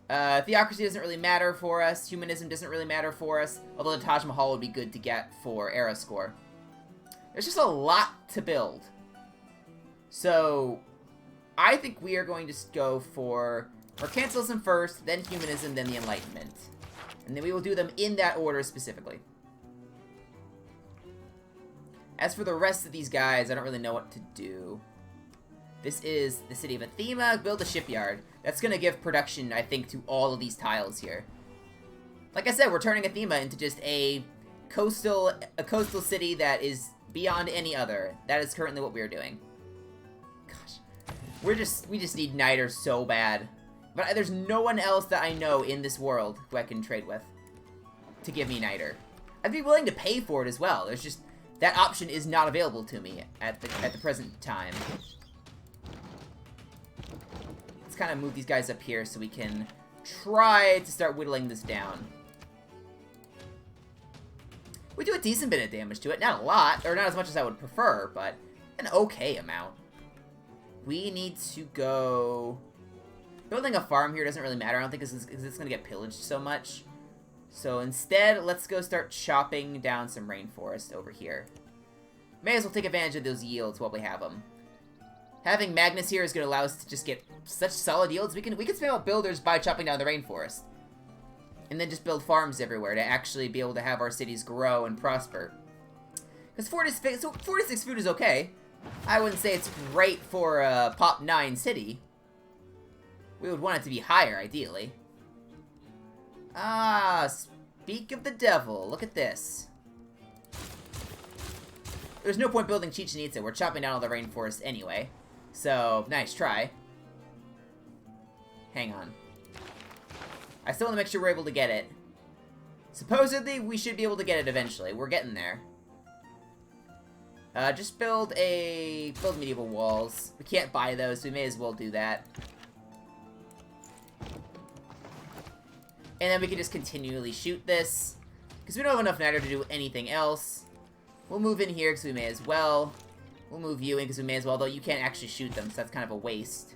Theocracy doesn't really matter for us. Humanism doesn't really matter for us, although the Taj Mahal would be good to get for era score. There's just a lot to build. So, I think we are going to go for Mercantilism first, then Humanism, then the Enlightenment. And then we will do them in that order specifically. As for the rest of these guys, I don't really know what to do. This is the city of Athema. Build a shipyard. That's going to give production, I think, to all of these tiles here. Like I said, we're turning Athema into just a coastal city that is beyond any other. That is currently what we are doing. Gosh. We just need niter so bad. But there's no one else that I know in this world who I can trade with to give me niter. I'd be willing to pay for it as well. There's just that option is not available to me at the present time. Let's kind of move these guys up here so we can try to start whittling this down. We do a decent bit of damage to it. Not a lot, or not as much as I would prefer, but an okay amount. We need to go... Building a farm here doesn't really matter. I don't think it's going to get pillaged so much. So instead, let's go start chopping down some rainforest over here. May as well take advantage of those yields while we have them. Having Magnus here is going to allow us to just get such solid yields. We can spam out builders by chopping down the rainforest. And then just build farms everywhere to actually be able to have our cities grow and prosper. Because 46 food is okay. I wouldn't say it's great for a Pop 9 city. We would want it to be higher, ideally. Ah, speak of the devil. Look at this. There's no point building Chichen Itza. We're chopping down all the rainforest anyway. So, nice try. Hang on. I still want to make sure we're able to get it. Supposedly, we should be able to get it eventually. We're getting there. Just build medieval walls. We can't buy those, so we may as well do that. And then we can just continually shoot this. Because we don't have enough niter to do anything else. We'll move in here because we may as well. We'll move you in because we may as well, though you can't actually shoot them, so that's kind of a waste.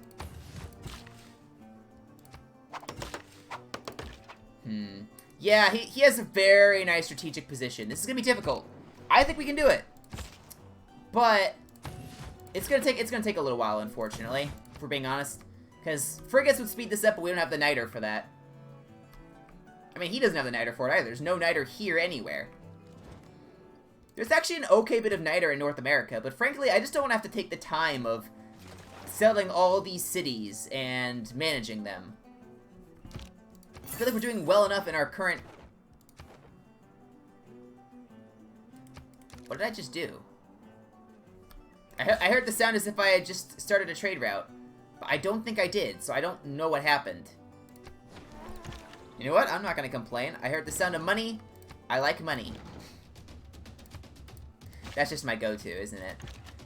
Yeah, he has a very nice strategic position. This is going to be difficult. I think we can do it. But it's gonna take a little while, unfortunately, if we're being honest. Because frigates would speed this up, but we don't have the niter for that. I mean, he doesn't have the niter for it either. There's no niter here anywhere. There's actually an okay bit of niter in North America, but frankly, I just don't want to have to take the time of selling all these cities and managing them. I feel like we're doing well enough in our current... What did I just do? I heard the sound as if I had just started a trade route. But I don't think I did, so I don't know what happened. You know what? I'm not going to complain. I heard the sound of money. I like money. That's just my go-to, isn't it?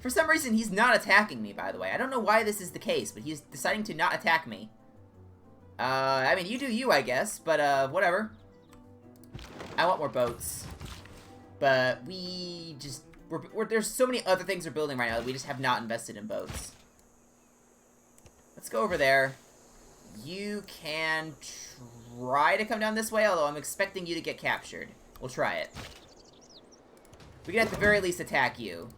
For some reason, he's not attacking me, by the way. I don't know why this is the case, but he's deciding to not attack me. I mean, you do you, I guess, but, whatever. I want more boats. But we just... there's so many other things we're building right now that we just have not invested in boats. Let's go over there. You can try to come down this way, although I'm expecting you to get captured. We'll try it. We can at the very least attack you.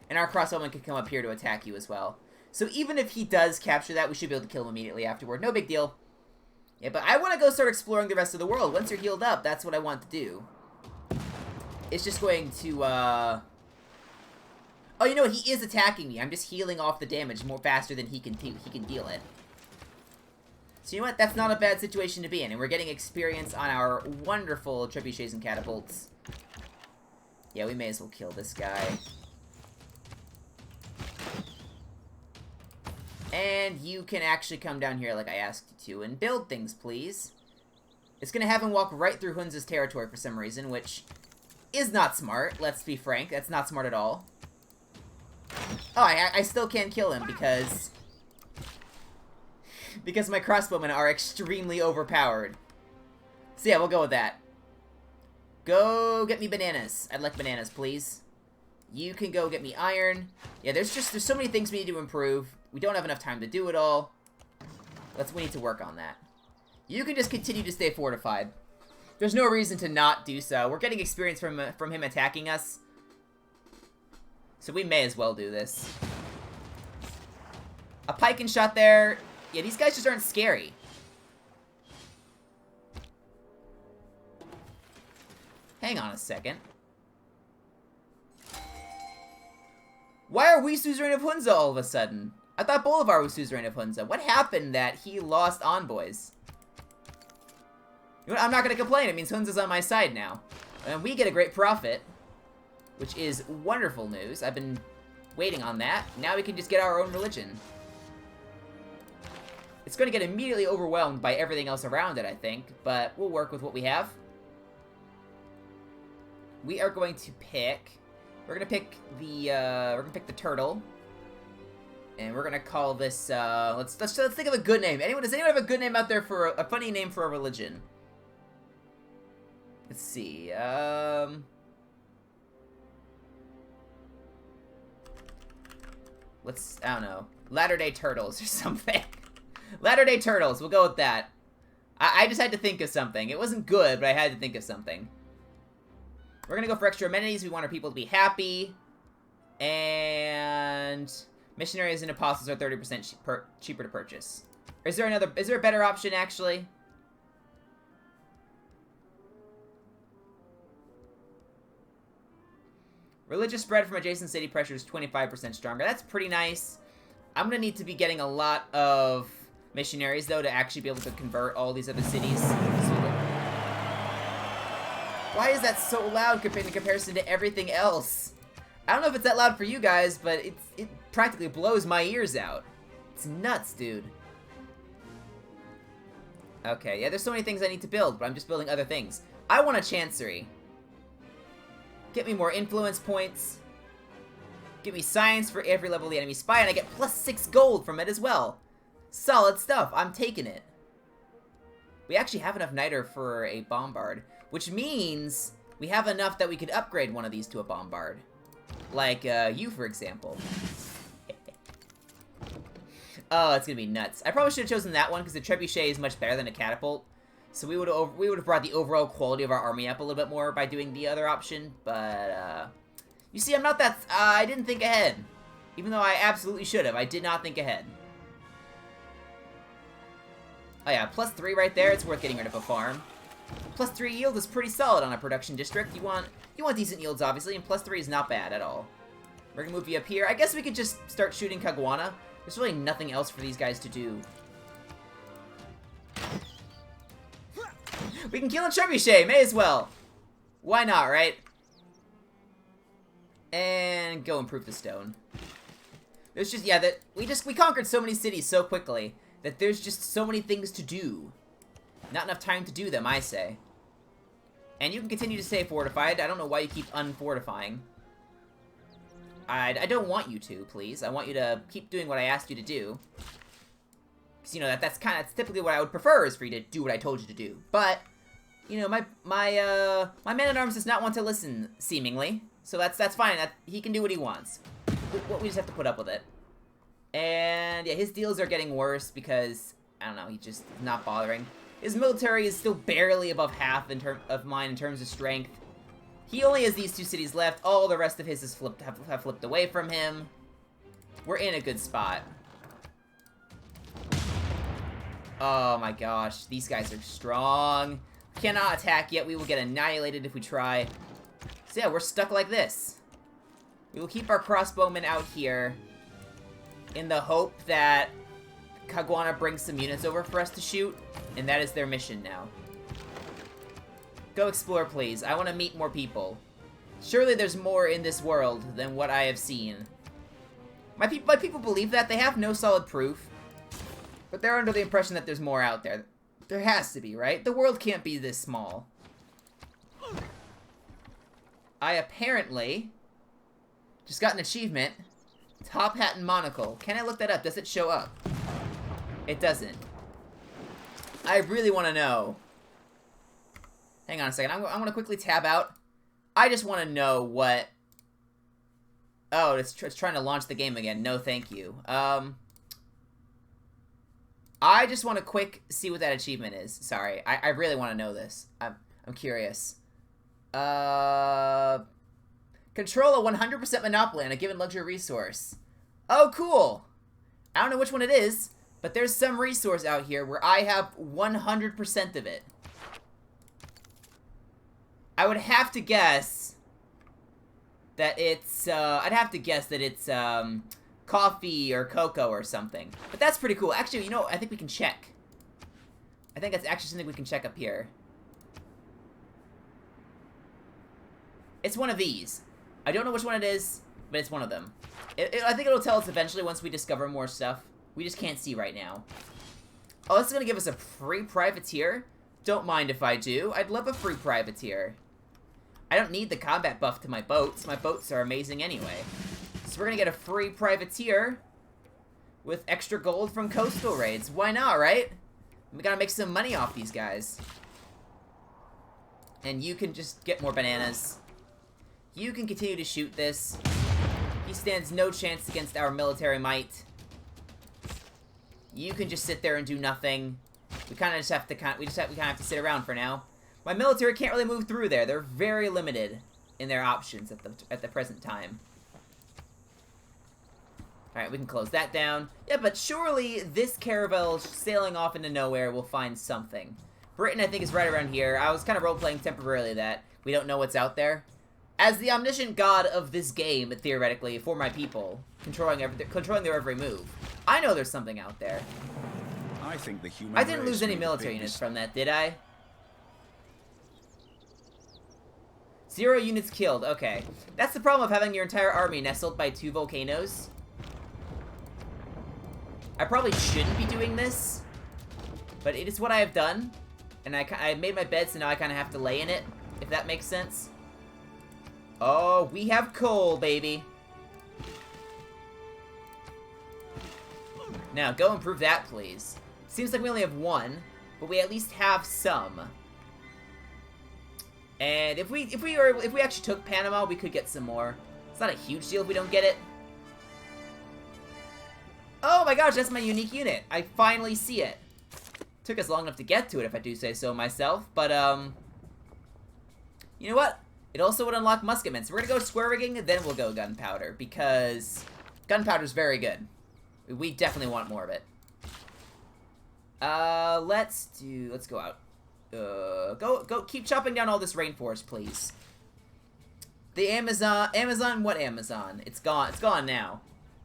And our crossbowman can come up here to attack you as well. So even if he does capture that, we should be able to kill him immediately afterward. No big deal. Yeah, but I want to go start exploring the rest of the world. Once you're healed up, that's what I want to do. It's just going to, Oh, you know what? He is attacking me. I'm just healing off the damage more faster than he can deal it. So you know what? That's not a bad situation to be in. And we're getting experience on our wonderful trebuchets and catapults. Yeah, we may as well kill this guy. And you can actually come down here like I asked you to and build things, please. It's going to have him walk right through Hunza's territory for some reason, which is not smart. Let's be frank. That's not smart at all. Oh, I still can't kill him because... because my crossbowmen are extremely overpowered. So yeah, we'll go with that. Go get me bananas. I'd like bananas, please. You can go get me iron. Yeah, there's so many things we need to improve. We don't have enough time to do it all. We need to work on that. You can just continue to stay fortified. There's no reason to not do so. We're getting experience from him attacking us. So we may as well do this. A pike and shot there. Yeah, these guys just aren't scary. Hang on a second. Why are we suzerain of Hunza all of a sudden? I thought Bolivar was suzerain of Hunza. What happened that he lost envoys? You know what? I'm not going to complain. It means Hunza's on my side now. And we get a great profit, which is wonderful news. I've been waiting on that. Now we can just get our own religion. It's going to get immediately overwhelmed by everything else around it, I think. But we'll work with what we have. We are going to pick... We're gonna pick the turtle, and we're gonna call this. Let's think of a good name. Does anyone have a good name out there for a funny name for a religion? Let's see. I don't know. Latter-day Turtles or something. Latter-day Turtles. We'll go with that. I just had to think of something. It wasn't good, but I had to think of something. We're going to go for extra amenities. We want our people to be happy. And missionaries and apostles are 30% cheaper to purchase. Is there a better option, actually? Religious spread from adjacent city pressure is 25% stronger. That's pretty nice. I'm going to need to be getting a lot of missionaries, though, to actually be able to convert all these other cities. Why is that so loud in comparison to everything else? I don't know if it's that loud for you guys, but it practically blows my ears out. It's nuts, dude. Okay, yeah, there's so many things I need to build, but I'm just building other things. I want a chancery. Get me more influence points. Get me science for every level of the enemy spy, and I get +6 gold from it as well. Solid stuff. I'm taking it. We actually have enough niter for a bombard. Which means we have enough that we could upgrade one of these to a bombard. Like, you, for example. Oh, it's gonna be nuts. I probably should have chosen that one, because the trebuchet is much better than a catapult. So we would have brought the overall quality of our army up a little bit more by doing the other option. But, you see, I'm not that... I didn't think ahead. Even though I absolutely should have. I did not think ahead. Oh yeah, +3 right there. It's worth getting rid of a farm. +3 yield is pretty solid on a production district. You want decent yields, obviously, and +3 is not bad at all. We're gonna move you up here. I guess we could just start shooting Caguana. There's really nothing else for these guys to do. We can kill a trebuchet, may as well. Why not, right? And go improve the stone. There's just, yeah, we conquered so many cities so quickly that there's just so many things to do. Not enough time to do them, I say. And you can continue to stay fortified. I don't know why you keep unfortifying. I don't want you to, please. I want you to keep doing what I asked you to do. Because, you know, that's typically what I would prefer, is for you to do what I told you to do. But, you know, my man-at-arms does not want to listen, seemingly. So that's fine. He can do what he wants. We just have to put up with it. And, yeah, his deals are getting worse because, I don't know, he's just not bothering. His military is still barely above half of mine in terms of strength. He only has these 2 cities left. All the rest of his have flipped away from him. We're in a good spot. Oh my gosh, these guys are strong. Cannot attack yet. We will get annihilated if we try. So yeah, we're stuck like this. We will keep our crossbowmen out here in the hope that Caguana brings some units over for us to shoot, and that is their mission now. Go explore, please. I want to meet more people. Surely there's more in this world than what I have seen. My people believe that. They have no solid proof, but they're under the impression that there's more out there. There has to be, right? The world can't be this small. I apparently just got an achievement. Top hat and monocle. Can I look that up? Does it show up? It doesn't. I really want to know. Hang on a second. I'm going to quickly tab out. I just want to know what... Oh, it's trying to launch the game again. No, thank you. I just want to quick see what that achievement is. Sorry. I really want to know this. I'm curious. Control a 100% monopoly on a given luxury resource. Oh, cool. I don't know which one it is, but there's some resource out here where I have 100% of it. I would have to guess that it's, I'd have to guess that it's, coffee or cocoa or something. But that's pretty cool. Actually, you know, I think we can check. I think that's actually something we can check up here. It's one of these. I don't know which one it is, but it's one of them. I think it'll tell us eventually once we discover more stuff. We just can't see right now. Oh, this is going to give us a free privateer? Don't mind if I do. I'd love a free privateer. I don't need the combat buff to my boats. My boats are amazing anyway. So we're going to get a free privateer with extra gold from coastal raids. Why not, right? We got to make some money off these guys. And you can just get more bananas. You can continue to shoot this. He stands no chance against our military might. You can just sit there and do nothing. We kind of just have to we kind of have to sit around for now. My military can't really move through there. They're very limited in their options at the present time. All right, we can close that down. Yeah, but surely this caravel sailing off into nowhere will find something. Britain, I think, is right around here. I was kind of role-playing temporarily that we don't know what's out there. As the omniscient god of this game, theoretically, for my people, controlling their every move, I know there's something out there. I think the human I didn't race lose any made a military big units mistake. from that, did I? 0 units killed. Okay. That's the problem of having your entire army nestled by 2 volcanoes. I probably shouldn't be doing this, but it is what I have done. And I made my bed, so now I kind of have to lay in it, if that makes sense. Oh, we have coal, baby. Now, go improve that, please. Seems like we only have 1, but we at least have some. And if we actually took Panama, we could get some more. It's not a huge deal if we don't get it. Oh my gosh, that's my unique unit. I finally see it. Took us long enough to get to it, if I do say so myself. But, you know what? It also would unlock musketmen. So we're gonna go square rigging, then we'll go gunpowder. Because Gunpowder's very good. We definitely want more of it. Let's go out. Go, keep chopping down all this rainforest, please. The Amazon, what Amazon? It's gone now.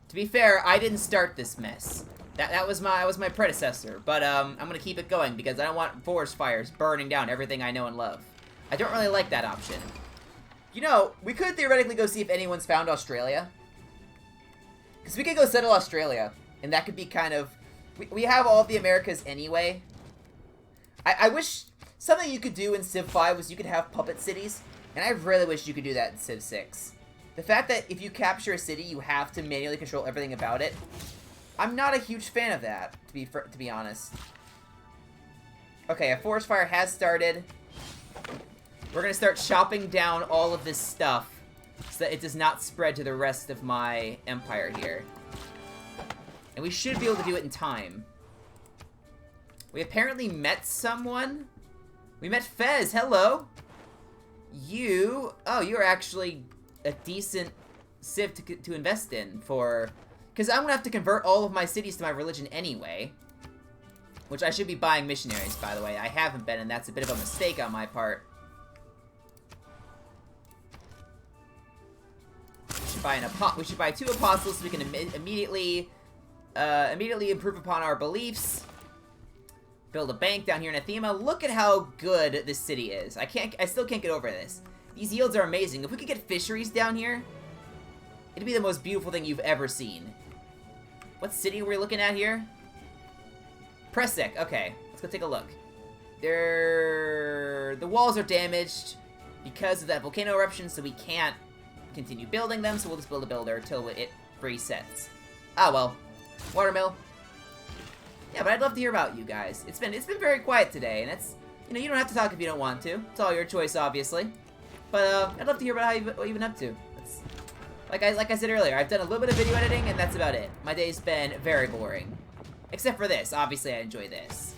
To be fair, I didn't start this mess. That was my predecessor, but, I'm gonna keep it going because I don't want forest fires burning down everything I know and love. I don't really like that option. You know, we could theoretically go see if anyone's found Australia. Because we could go settle Australia, and that could be kind of... We have all of the Americas anyway. I wish... Something you could do in Civ 5 was you could have puppet cities, and I really wish you could do that in Civ 6. The fact that if you capture a city, you have to manually control everything about it, I'm not a huge fan of that, to be honest. Okay, a forest fire has started. We're gonna start chopping down all of this stuff so that it does not spread to the rest of my empire here. And we should be able to do it in time. We apparently met someone. We met Fez, hello! You're actually a decent civ to invest in for... Because I'm gonna have to convert all of my cities to my religion anyway. Which I should be buying missionaries, by the way. I haven't been, and that's a bit of a mistake on my part. We should buy 2 apostles so we can immediately improve upon our beliefs. Build a bank down here in Athema. Look at how good this city is. I still can't get over this. These yields are amazing. If we could get fisheries down here, it'd be the most beautiful thing you've ever seen. What city are we looking at here? Pressek. Okay, let's go take a look. The walls are damaged because of that volcano eruption, so we can't continue building them, so we'll just build a builder until it resets. Ah, well. Watermill. Yeah, but I'd love to hear about you guys. It's been very quiet today, and it's, you know, you don't have to talk if you don't want to. It's all your choice, obviously. But, I'd love to hear about what you've been up to. Like I said earlier, I've done a little bit of video editing, and that's about it. My day's been very boring. Except for this. Obviously, I enjoy this.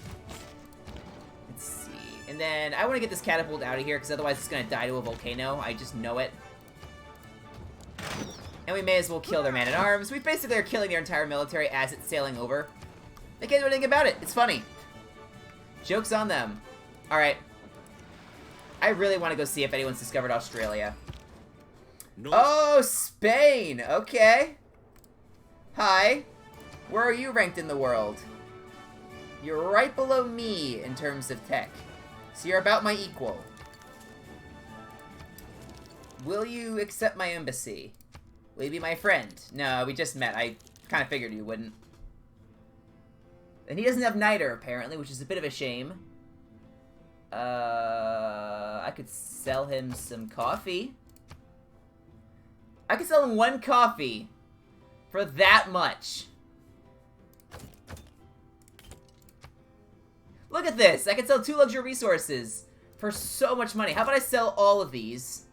Let's see. And then, I want to get this catapult out of here, because otherwise it's going to die to a volcano. I just know it. And we may as well kill their man-at-arms. We basically are killing their entire military as it's sailing over. They can't do anything about it. It's funny. Joke's on them. Alright. I really want to go see if anyone's discovered Australia. No. Oh, Spain! Okay. Hi. Where are you ranked in the world? You're right below me in terms of tech. So you're about my equal. Will you accept my embassy? Will you be my friend? No, we just met. I kind of figured you wouldn't. And he doesn't have niter, apparently, which is a bit of a shame. I could sell him some coffee. I could sell him 1 coffee for that much. Look at this! I could sell 2 luxury resources for so much money. How about I sell all of these?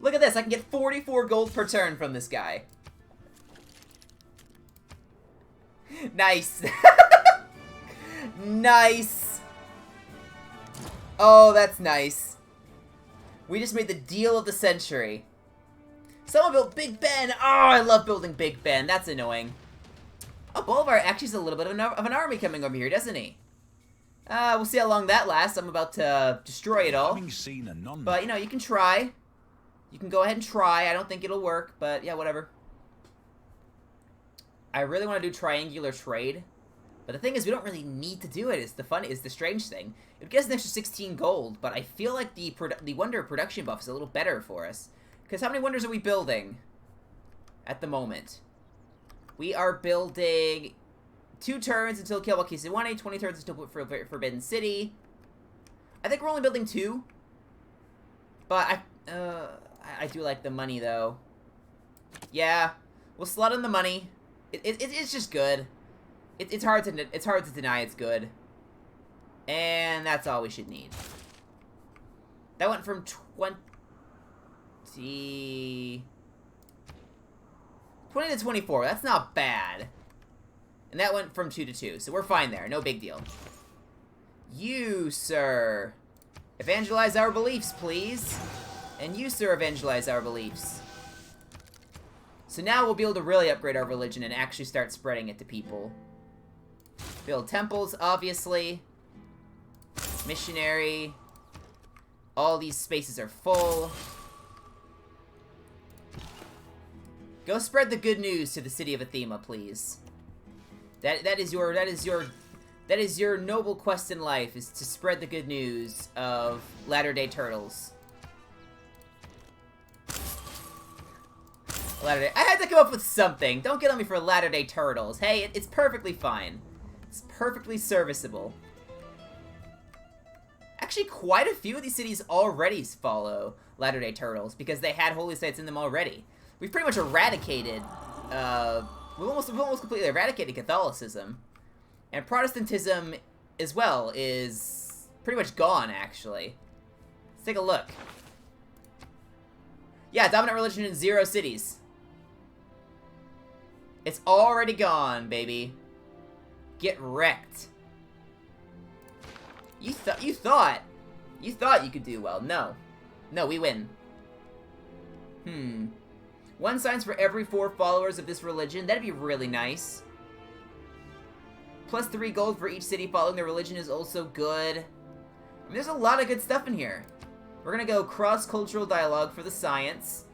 Look at this! I can get 44 gold per turn from this guy. Nice! Nice! Oh, that's nice. We just made the deal of the century. Someone built Big Ben! Oh, I love building Big Ben. That's annoying. Oh, Bolivar actually has a little bit of an army coming over here, doesn't he? We'll see how long that lasts. I'm about to destroy it all. But, you know, you can try. You can go ahead and try. I don't think it'll work, but yeah, whatever. I really want to do triangular trade. But the thing is, we don't really need to do it. It's the strange thing. It gets an extra 16 gold, but I feel like the Wonder production buff is a little better for us. Because how many Wonders are we building at the moment? We are building 2 turns until Cahokia Mounds, 20 turns until Forbidden City. I think we're only building 2. But I do like the money, though. Yeah, we'll slot in the money. It's just good. It's hard to deny it's good. And that's all we should need. That went from 20 to 24. That's not bad. And that went from 2 to 2. So we're fine there. No big deal. You, sir. Evangelize our beliefs, please. And you, sir, evangelize our beliefs. So now we'll be able to really upgrade our religion and actually start spreading it to people. Build temples, obviously. Missionary. All these spaces are full. Go spread the good news to the city of Athema, please. That is your noble quest in life, is to spread the good news of Latter-day Turtles. I had to come up with something. Don't get on me for Latter-day Turtles. Hey, it's perfectly fine. It's perfectly serviceable. Actually, quite a few of these cities already follow Latter-day Turtles because they had holy sites in them already. We've pretty much eradicated, we've almost completely eradicated Catholicism. And Protestantism, as well, is pretty much gone, actually. Let's take a look. Yeah, dominant religion in 0 cities. It's already gone, baby. Get wrecked. You thought you could do well. No. No, we win. 1 science for every 4 followers of this religion. That'd be really nice. Plus 3 gold for each city following their religion is also good. I mean, there's a lot of good stuff in here. We're gonna go cross-cultural dialogue for the science.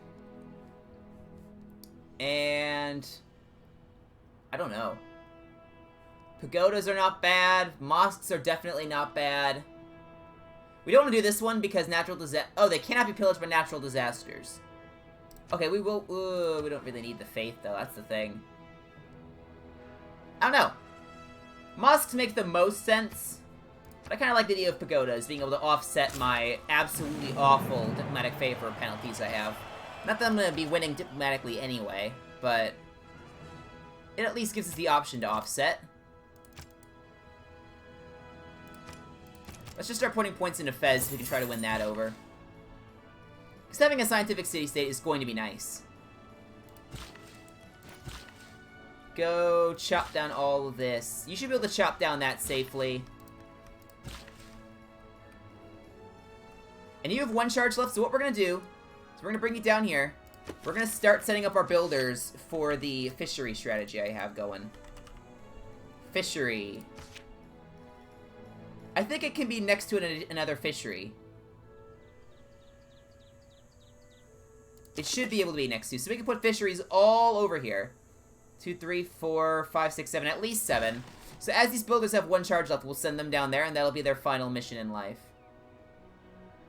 And I don't know. Pagodas are not bad. Mosques are definitely not bad. We don't want to do this one because natural oh, they cannot be pillaged by natural disasters. Okay, we will. We don't really need the faith though. That's the thing. I don't know. Mosques make the most sense. But I kind of like the idea of pagodas being able to offset my absolutely awful diplomatic favor penalties I have. Not that I'm going to be winning diplomatically anyway, but it at least gives us the option to offset. Let's just start putting points into Fez so we can try to win that over. Because having a scientific city-state is going to be nice. Go chop down all of this. You should be able to chop down that safely. And you have 1 charge left, so what we're going to do is we're going to bring you down here. We're going to start setting up our builders for the fishery strategy I have going. Fishery. I think it can be next to another fishery. It should be able to be next to. So we can put fisheries all over here. 2, 3, 4, 5, 6, 7, at least 7. So as these builders have 1 charge left, we'll send them down there, and that'll be their final mission in life.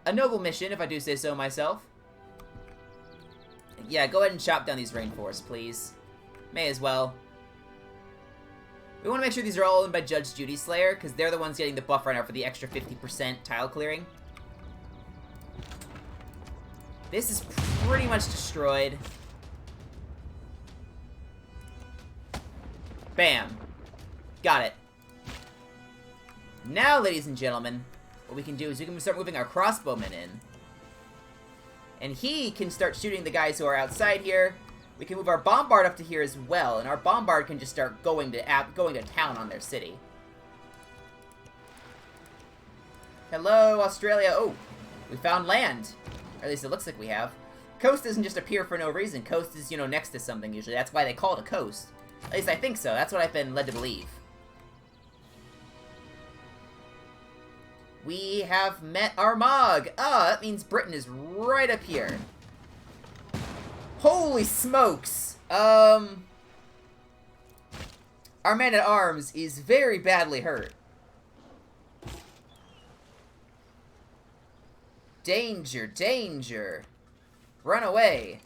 A noble mission, if I do say so myself. Yeah, go ahead and chop down these rainforests, please. May as well. We want to make sure these are all owned by Judge Judy Slayer, because they're the ones getting the buff right now for the extra 50% tile clearing. This is pretty much destroyed. Bam. Got it. Now, ladies and gentlemen, what we can do is we can start moving our crossbowmen in. And he can start shooting the guys who are outside here. We can move our bombard up to here as well, and our bombard can just start going to town on their city. Hello, Australia. Oh, we found land. Or at least it looks like we have. Coast doesn't just appear for no reason. Coast is, you know, next to something usually. That's why they call it a coast. At least I think so. That's what I've been led to believe. We have met our Mog. Ah, that means Britain is right up here. Holy smokes! Our man-at-arms is very badly hurt. Danger, danger! Run away!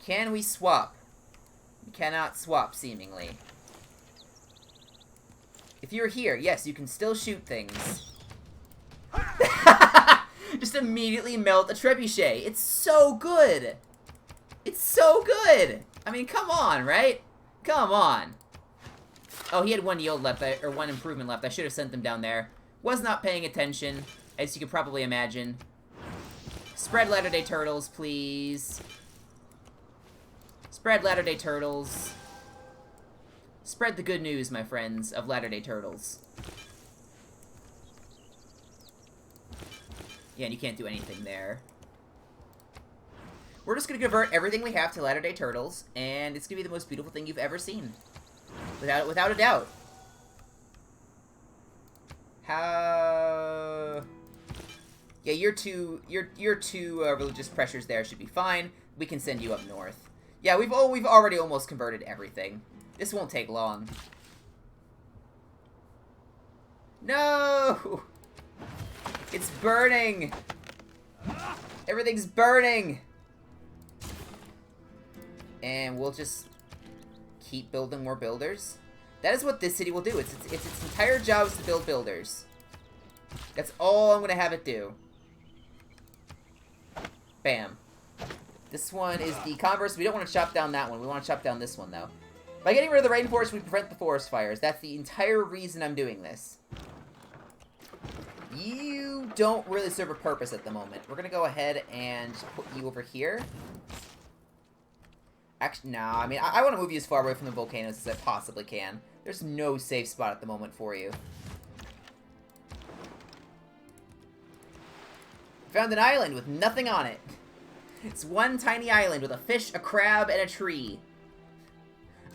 Can we swap? We cannot swap, seemingly. If you're here, yes, you can still shoot things. Just immediately melt a trebuchet. It's so good. It's so good. I mean, come on, right? Come on. Oh, he had 1 yield left, or 1 improvement left. I should have sent them down there. Was not paying attention, as you could probably imagine. Spread Latter-day Turtles, please. Spread Latter-day Turtles. Spread the good news, my friends, of Latter-day Turtles. Yeah, and you can't do anything there. We're just gonna convert everything we have to latter-day turtles, and it's gonna be the most beautiful thing you've ever seen. Without a doubt. How... Yeah, your two religious pressures there should be fine. We can send you up north. Yeah, we've already almost converted everything. This won't take long. No! It's burning! Everything's burning! And we'll just keep building more builders. That is what this city will do. Its entire job is to build builders. That's all I'm going to have it do. Bam. This one is the converse. We don't want to chop down that one. We want to chop down this one, though. By getting rid of the rainforest, we prevent the forest fires. That's the entire reason I'm doing this. You don't really serve a purpose at the moment. We're going to go ahead and put you over here. Actually, no. I mean, I want to move you as far away from the volcanoes as I possibly can. There's no safe spot at the moment for you. Found an island with nothing on it. It's one tiny island with a fish, a crab, and a tree.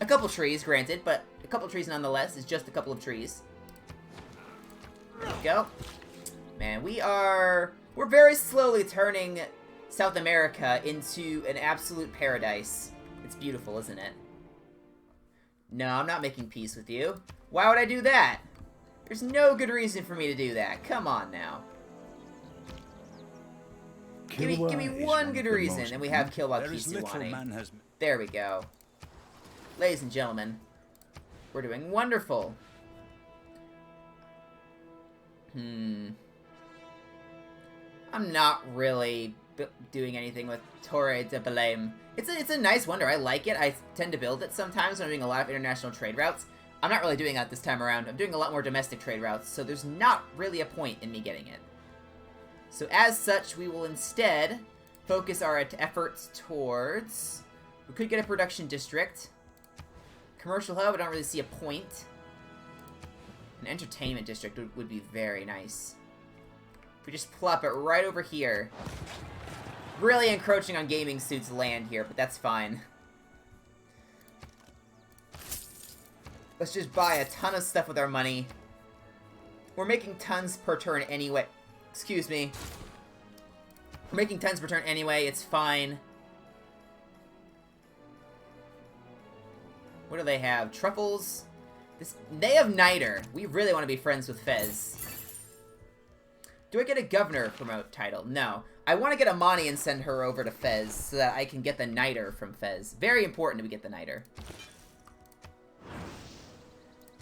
A couple trees, granted, but a couple trees nonetheless is just a couple of trees. There we go. Man, we're very slowly turning South America into an absolute paradise. It's beautiful, isn't it? No, I'm not making peace with you. Why would I do that? There's no good reason for me to do that. Come on now. Give me one good reason, and we have Kilwa Kisuwani. There we go. Ladies and gentlemen, we're doing wonderful. I'm not really doing anything with Torre de Belém. It's a nice wonder. I like it. I tend to build it sometimes when I'm doing a lot of international trade routes. I'm not really doing that this time around. I'm doing a lot more domestic trade routes, so there's not really a point in me getting it. So as such, we will instead focus our efforts towards... We could get a production district. Commercial hub, I don't really see a point. An entertainment district would be very nice. If we just plop it right over here. Really encroaching on Gaming Suit's land here, but that's fine. Let's just buy a ton of stuff with our money. We're making tons per turn anyway. Excuse me. We're making tons per turn anyway, it's fine. What do they have? Truffles? They have Niter. We really want to be friends with Fez. Do I get a governor promote title? No. I want to get Amani and send her over to Fez so that I can get the Niter from Fez. Very important we get the Niter.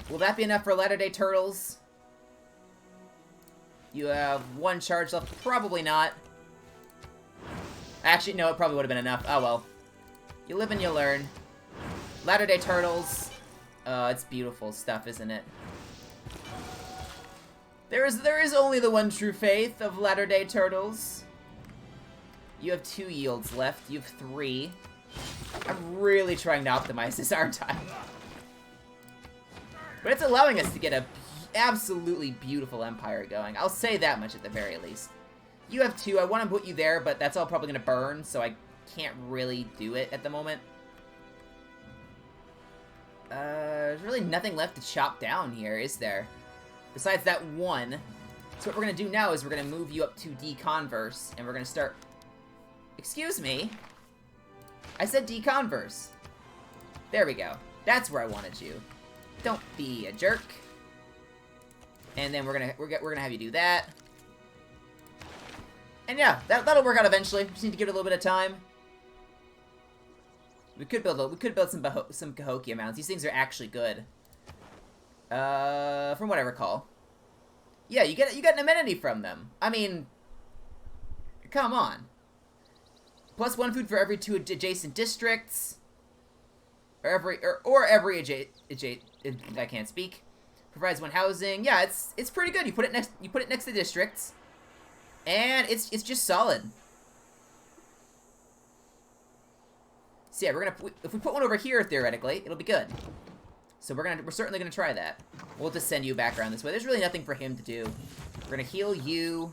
Will that be enough for latter-day turtles? You have one charge left. Probably not. Actually, no, it probably would have been enough. Oh, well. You live and you learn. Latter-day turtles. It's beautiful stuff, isn't it? There is only the one true faith of latter-day turtles. You have 2 yields left. You have 3. I'm really trying to optimize this, aren't I? But it's allowing us to get a absolutely beautiful empire going. I'll say that much at the very least. You have 2. I want to put you there, but that's all probably going to burn, so I can't really do it at the moment. There's really nothing left to chop down here, is there? Besides that one. So what we're going to do now is we're going to move you up to D-Converse, and we're going to start... Excuse me? I said D-Converse. There we go. That's where I wanted you. Don't be a jerk. And then we're gonna have you do that. And yeah, that'll work out eventually. Just need to give it a little bit of time. We could build some Cahokia Mounds. These things are actually good. From what I recall. Yeah, you get an amenity from them. I mean, come on. Plus 1 food for every 2 adjacent districts. Or every adjacent. I can't speak. Provides 1 housing. Yeah, it's pretty good. You put it next to districts, and it's just solid. So yeah, if we put one over here theoretically, it'll be good. So we're certainly gonna try that. We'll just send you back around this way. There's really nothing for him to do. We're gonna heal you.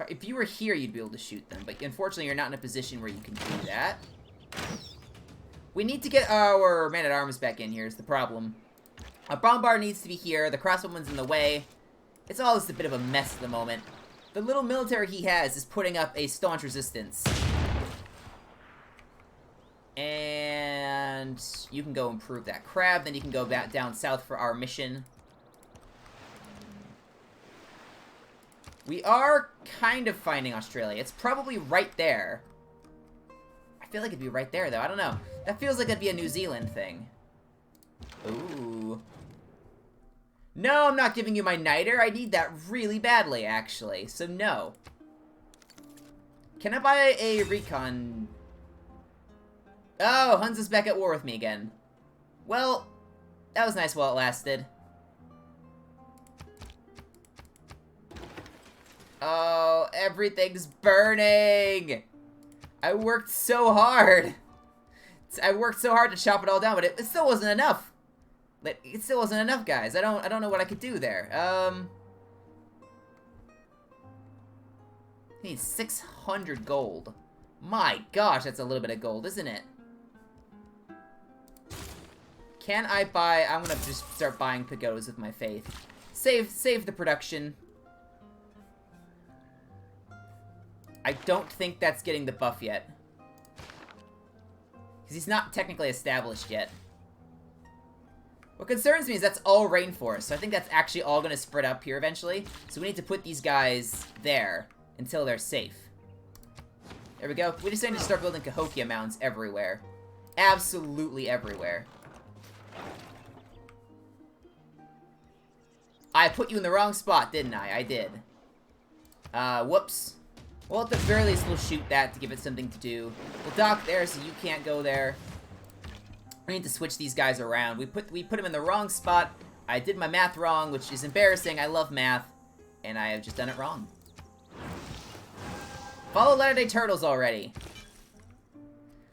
If you were here, you'd be able to shoot them. But unfortunately, you're not in a position where you can do that. We need to get our man-at-arms back in here is the problem. Our bombard needs to be here. The crossbowman's in the way. It's all just a bit of a mess at the moment. The little military he has is putting up a staunch resistance. And you can go improve that crab. Then you can go back down south for our mission. We are kind of finding Australia. It's probably right there. I feel like it'd be right there, though. I don't know. That feels like it'd be a New Zealand thing. Ooh. No, I'm not giving you my niter. I need that really badly, actually. So, no. Can I buy a recon? Oh, Huns is back at war with me again. Well, that was nice while it lasted. Oh, everything's burning! I worked so hard! I worked so hard to chop it all down, but it still wasn't enough! It still wasn't enough, guys. I don't know what I could do there. I need 600 gold. My gosh, that's a little bit of gold, isn't it? Can I buy... I'm gonna just start buying pagodas with my faith. Save the production. I don't think that's getting the buff yet. Because he's not technically established yet. What concerns me is that's all rainforest, so I think that's actually all going to spread up here eventually. So we need to put these guys there until they're safe. There we go. We just need to start building Cahokia Mounds everywhere. Absolutely everywhere. I put you in the wrong spot, didn't I? I did. Whoops. Well, at the very least, we'll shoot that to give it something to do. We'll dock there so you can't go there. We need to switch these guys around. We put them in the wrong spot. I did my math wrong, which is embarrassing. I love math, and I have just done it wrong. Follow Latter-day Turtles already.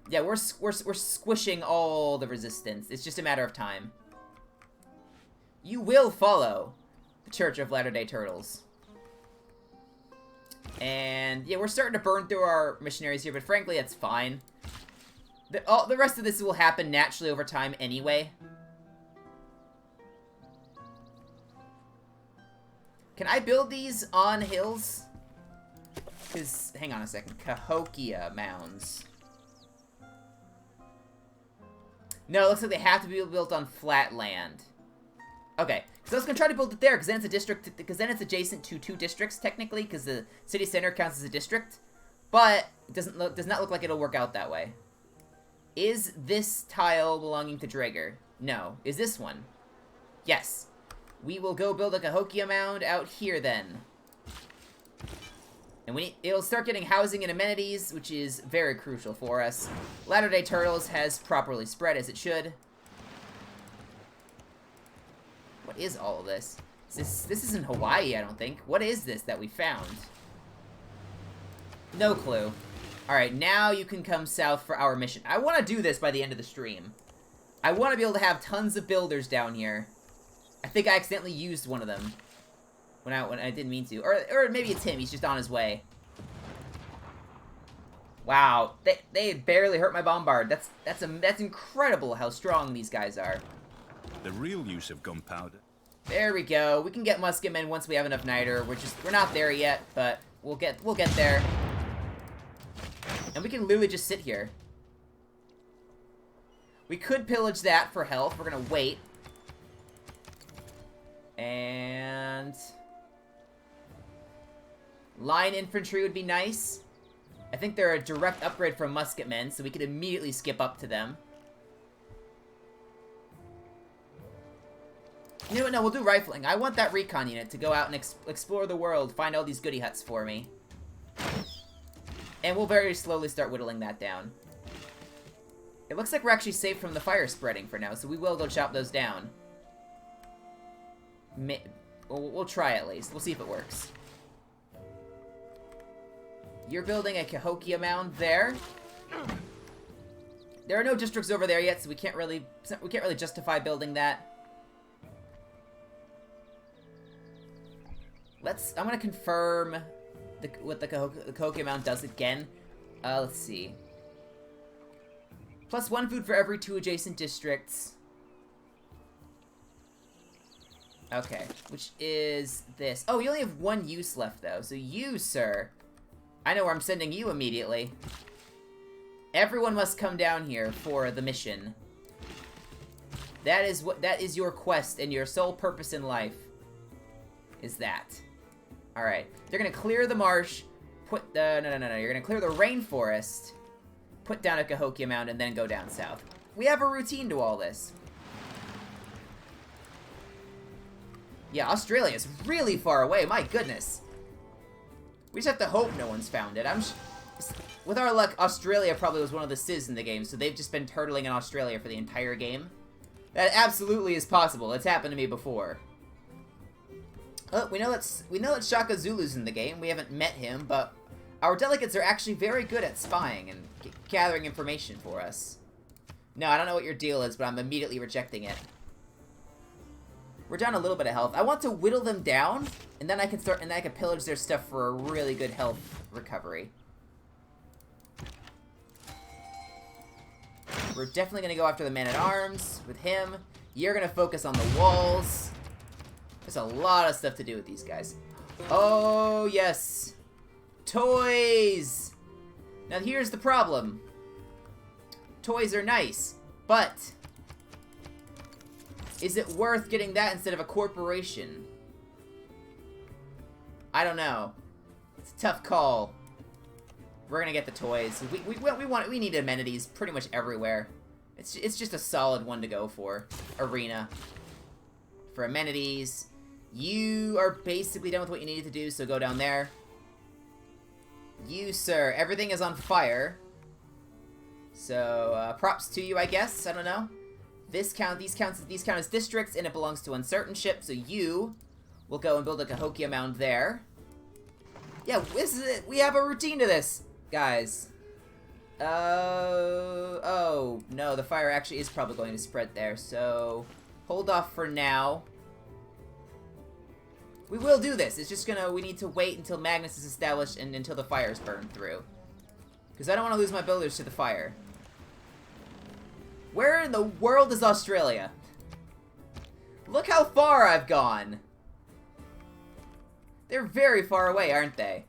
Yeah, we're squishing all the resistance. It's just a matter of time. You will follow the Church of Latter-day Turtles. And yeah, we're starting to burn through our missionaries here, but frankly, that's fine. The rest of this will happen naturally over time anyway. Can I build these on hills? Because, hang on a second. Cahokia Mounds. No, it looks like they have to be built on flat land. Okay, because I was going to try to build it there, because then it's a district, because then it's adjacent to 2 districts, technically, because the city center counts as a district. But it does not look like it'll work out that way. Is this tile belonging to Draeger? No. Is this one? Yes. We will go build a Cahokia Mound out here then. And it'll start getting housing and amenities, which is very crucial for us. Latter-day Turtles has properly spread as it should. What is all of this? This isn't Hawaii, I don't think. What is this that we found? No clue. Alright, now you can come south for our mission. I want to do this by the end of the stream. I want to be able to have tons of builders down here. I think I accidentally used one of them. When I didn't mean to. Or maybe it's him, he's just on his way. Wow, they barely hurt my bombard. That's incredible how strong these guys are. The real use of gunpowder. There we go. We can get musketmen once we have enough niter. We're not there yet, but we'll get there. And we can literally just sit here. We could pillage that for health. We're gonna wait. And line infantry would be nice. I think they're a direct upgrade from musketmen, so we could immediately skip up to them. You know what? No, we'll do rifling. I want that recon unit to go out and explore the world, find all these goody huts for me. And we'll very slowly start whittling that down. It looks like we're actually safe from the fire spreading for now, so we will go chop those down. We'll try at least. We'll see if it works. You're building a Cahokia Mound there. There are no districts over there yet, so we can't really justify building that. I'm gonna confirm the Cahokia Mound does again. Let's see. Plus 1 food for every 2 adjacent districts. Okay, which is this. Oh, you only have 1 use left, though. So you, sir, I know where I'm sending you immediately. Everyone must come down here for the mission. That is your quest and your sole purpose in life. Is that. Alright. They're gonna clear the marsh, put the... No. You're gonna clear the rainforest, put down a Cahokia Mound, and then go down south. We have a routine to all this. Yeah, Australia's really far away, my goodness. We just have to hope no one's found it. With our luck, Australia probably was one of the Civs in the game, so they've just been turtling in Australia for the entire game. That absolutely is possible. It's happened to me before. Oh, we know that Shaka Zulu's in the game. We haven't met him, but our delegates are actually very good at spying and gathering information for us. No, I don't know what your deal is, but I'm immediately rejecting it. We're down a little bit of health. I want to whittle them down, and then I can pillage their stuff for a really good health recovery. We're definitely gonna go after the man-at-arms with him. You're gonna focus on the walls. There's a lot of stuff to do with these guys. Oh, yes. Toys! Now, here's the problem. Toys are nice, but... is it worth getting that instead of a corporation? I don't know. It's a tough call. We're gonna get the toys. We need amenities pretty much everywhere. It's just a solid one to go for. Arena. For amenities. You are basically done with what you needed to do, so go down there. You, sir, everything is on fire. So, props to you, I guess. I don't know. These count as districts, and it belongs to Uncertainship, so you will go and build a Cahokia Mound there. Yeah, this is it. We have a routine to this, guys. Oh, no, the fire actually is probably going to spread there, so hold off for now. We will do this. It's just we need to wait until Magnus is established and until the fire's burned through. Because I don't want to lose my builders to the fire. Where in the world is Australia? Look how far I've gone. They're very far away, aren't they?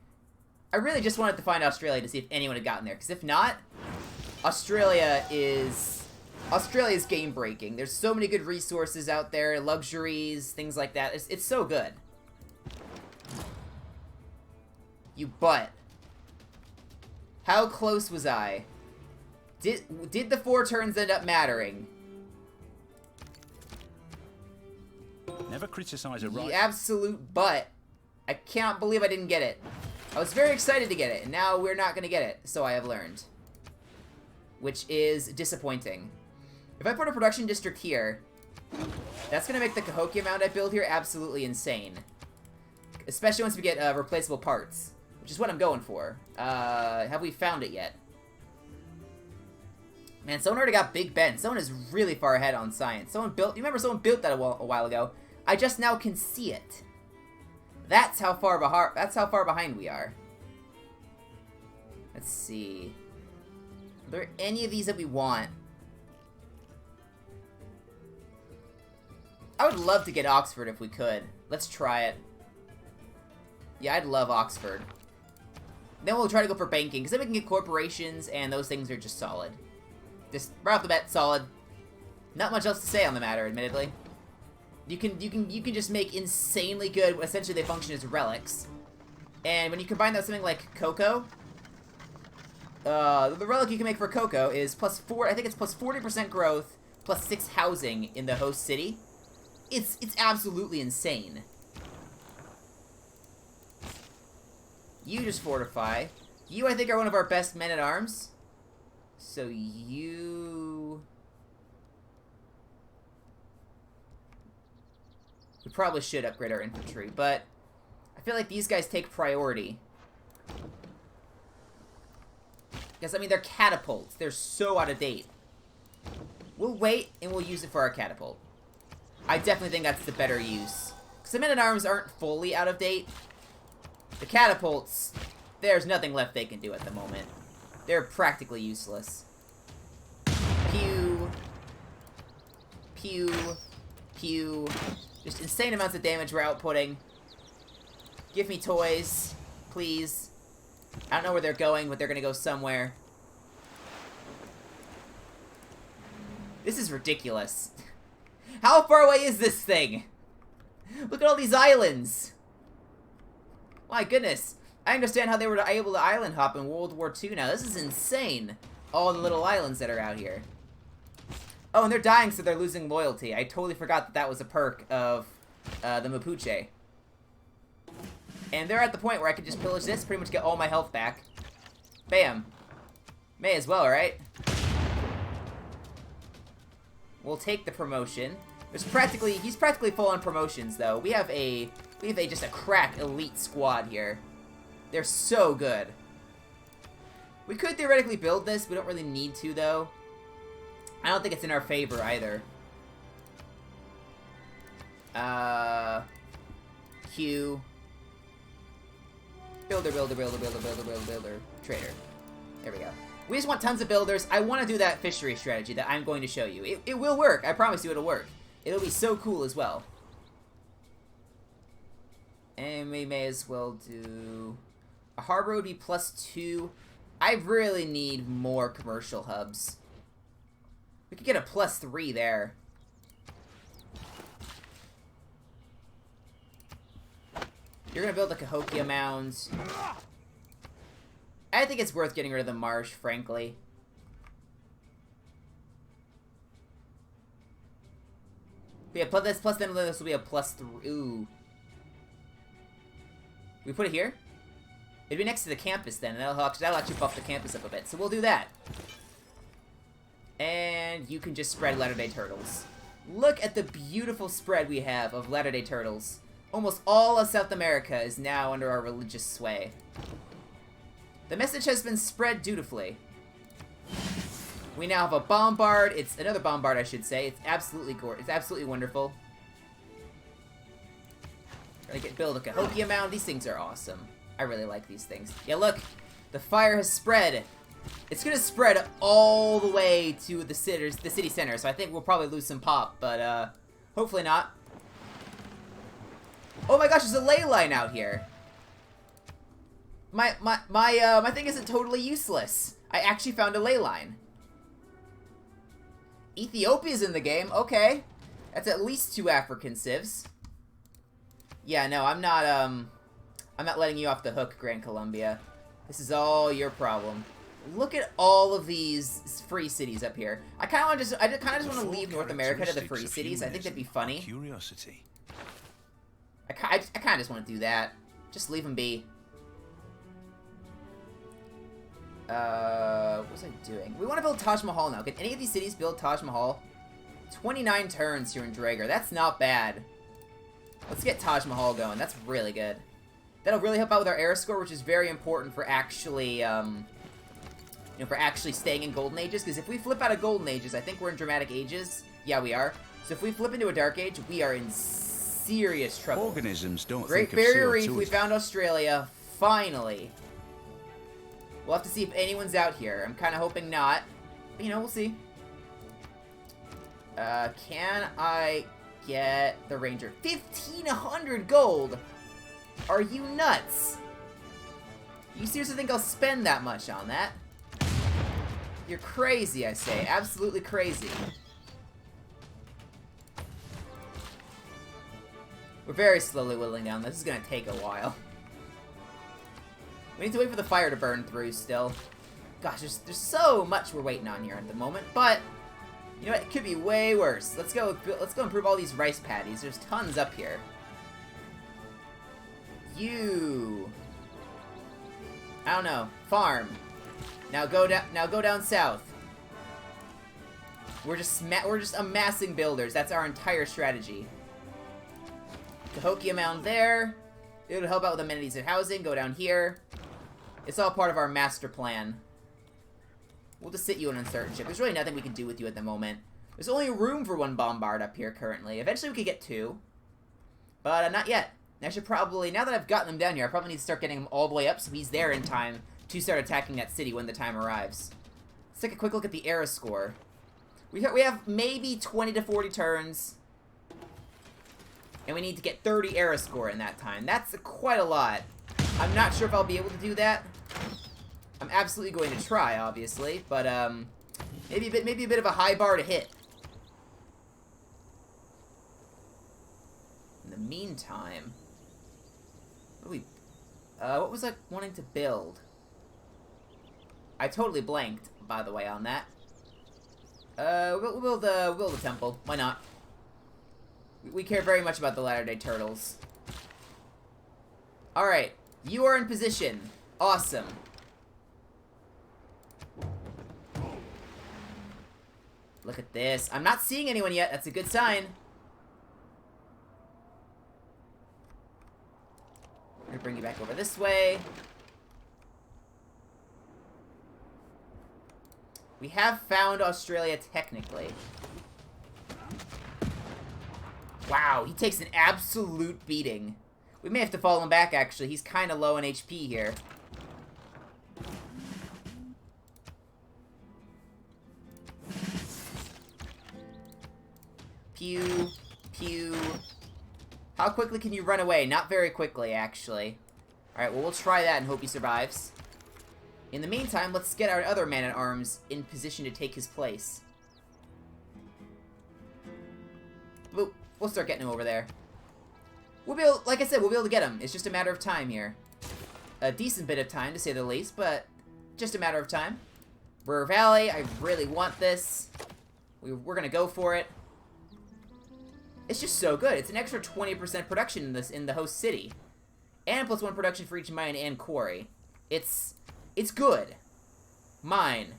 I really just wanted to find Australia to see if anyone had gotten there. Because if not, Australia's game-breaking. There's so many good resources out there, luxuries, things like that. It's so good. You butt. How close was I? Did the 4 turns end up mattering? Never criticize a right. You absolute butt. I can't believe I didn't get it. I was very excited to get it, and now we're not going to get it, so I have learned. Which is disappointing. If I put a production district here, that's going to make the Cahokia Mound I build here absolutely insane. Especially once we get replaceable parts, which is what I'm going for. Have we found it yet? Man, someone already got Big Ben. Someone is really far ahead on science. You remember someone built that a while ago? I just now can see it. That's how far behind we are. Let's see. Are there any of these that we want? I would love to get Oxford if we could. Let's try it. Yeah, I'd love Oxford. Then we'll try to go for banking, because then we can get corporations, and those things are just solid. Just right off the bat, solid. Not much else to say on the matter, admittedly. You can just make insanely good. Essentially, they function as relics, and when you combine that with something like cocoa, the relic you can make for cocoa is +4. I think it's +40% growth, +6 housing in the host city. It's absolutely insane. You just fortify. You, I think, are one of our best men-at-arms. So you... We probably should upgrade our infantry, but I feel like these guys take priority. Because, I mean, they're catapults. They're so out of date. We'll wait, and we'll use it for our catapult. I definitely think that's the better use. Because the men-at-arms aren't fully out of date. The catapults There's nothing left they can do at the moment. They're practically useless. Pew. Pew. Pew. Just insane amounts of damage we're outputting. Give me toys, please. I don't know where they're going, but they're gonna go somewhere. This is ridiculous. How far away is this thing? Look at all these islands. My goodness. I understand how they were able to island hop in World War II now. This is insane. All the little islands that are out here. Oh, and they're dying, so they're losing loyalty. I totally forgot that that was a perk of the Mapuche. And they're at the point where I could just pillage this, pretty much get all my health back. Bam. May as well, right? We'll take the promotion. He's practically full on promotions, though. We have just a crack elite squad here. They're so good. We could theoretically build this. We don't really need to, though. I don't think it's in our favor, either. Q. Builder. Trader. There we go. We just want tons of builders. I want to do that fishery strategy that I'm going to show you. It will work. I promise you it'll work. It'll be so cool as well. And we may as well do... A harbor would be +2. I really need more commercial hubs. We could get a +3 there. You're gonna build the Cahokia Mounds. I think it's worth getting rid of the marsh, frankly. Yeah, plus then this will be a +3. Ooh. We put it here? It'd be next to the campus then, and that'll actually buff the campus up a bit. So we'll do that. And you can just spread Latter-day Turtles. Look at the beautiful spread we have of Latter-day Turtles. Almost all of South America is now under our religious sway. The message has been spread dutifully. We now have a bombard. It's another bombard, I should say. It's absolutely gorgeous. It's absolutely wonderful. Gonna build a Cahokia Mound. These things are awesome. I really like these things. Yeah, look. The fire has spread. It's gonna spread all the way to the city center, so I think we'll probably lose some pop, but hopefully not. Oh my gosh, there's a ley line out here. My thing isn't totally useless. I actually found a ley line. Ethiopia's in the game. Okay. That's at least 2 African civs. Yeah, no, I'm not letting you off the hook, Gran Colombia. This is all your problem. Look at all of these free cities up here. I kind of just want to leave North America to the free cities. I think that'd be funny. Curiosity. I kind of just want to do that. Just leave them be. What was I doing? We want to build Taj Mahal now. Can any of these cities build Taj Mahal? 29 turns here in Drager. That's not bad. Let's get Taj Mahal going. That's really good. That'll really help out with our air score, which is very important for actually, staying in Golden Ages. Because if we flip out of Golden Ages, I think we're in Dramatic Ages. Yeah, we are. So if we flip into a Dark Age, we are in serious trouble. Organisms don't Great think of Barrier CO2 Reef, we found Australia. Finally. We'll have to see if anyone's out here. I'm kind of hoping not. But, you know, we'll see. Can I get the Ranger? 1,500 gold! Are you nuts? You seriously think I'll spend that much on that? You're crazy, I say. Absolutely crazy. We're very slowly whittling down. This is gonna take a while. We need to wait for the fire to burn through still. Gosh, there's so much we're waiting on here at the moment, but you know what? It could be way worse. Let's go improve all these rice paddies. There's tons up here. I don't know. Farm. Now go down south. We're just amassing builders. That's our entire strategy. Cahokia Mound there. It'll help out with amenities and housing. Go down here. It's all part of our master plan. We'll just sit you in uncertainship. There's really nothing we can do with you at the moment. There's only room for 1 bombard up here currently. Eventually we could get 2. But not yet. I should probably, now that I've gotten him down here, I probably need to start getting him all the way up so he's there in time to start attacking that city when the time arrives. Let's take a quick look at the era score. We have maybe 20 to 40 turns. And we need to get 30 era score in that time. That's quite a lot. I'm not sure if I'll be able to do that. I'm absolutely going to try, obviously, but maybe a bit of a high bar to hit. In the meantime, what was I wanting to build? I totally blanked, by the way, on that. We'll build a temple. Why not? We care very much about the Latter-day Turtles. Alright, you are in position. Awesome. Look at this. I'm not seeing anyone yet. That's a good sign. I'm gonna bring you back over this way. We have found Australia, technically. Wow, he takes an absolute beating. We may have to fall him back, actually. He's kind of low on HP here. Pew, pew. How quickly can you run away? Not very quickly, actually. Alright, well, we'll try that and hope he survives. In the meantime, let's get our other man-at-arms in position to take his place. Boop. We'll start getting him over there. We'll be able, like I said, we'll be able to get him. It's just a matter of time here. A decent bit of time, to say the least, but just a matter of time. Ruhr Valley, I really want this. We're gonna go for it. It's just so good. It's an extra 20% production in the host city. And +1 production for each mine and quarry. It's good. Mine.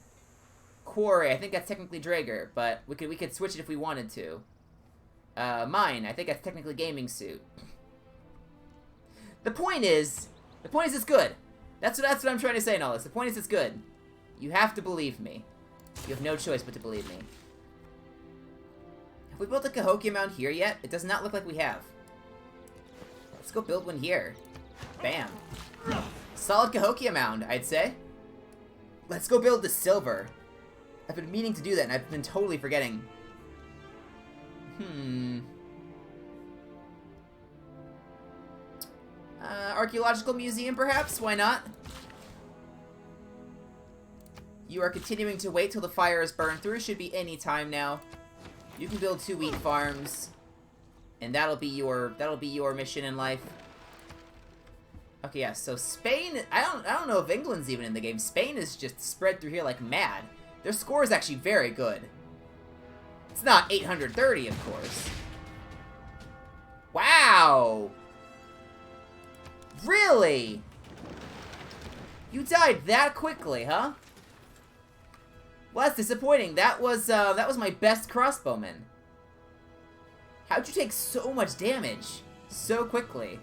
Quarry, I think that's technically Draeger, but we could switch it if we wanted to. Mine, I think that's technically Gaming Suit. The point is it's good. That's what I'm trying to say in all this. The point is it's good. You have to believe me. You have no choice but to believe me. Have we built a Cahokia Mound here yet? It does not look like we have. Let's go build one here. Bam. Solid Cahokia Mound, I'd say. Let's go build the silver. I've been meaning to do that, and I've been totally forgetting. Archaeological museum, perhaps? Why not? You are continuing to wait till the fire is burned through. Should be any time now. You can build 2 wheat farms, and that'll be your mission in life. Okay, yeah. So Spain, I don't know if England's even in the game. Spain is just spread through here like mad. Their score is actually very good. It's not 830, of course. Wow! Really? You died that quickly, huh? Well, that's disappointing. That was my best crossbowman. How'd you take so much damage so quickly?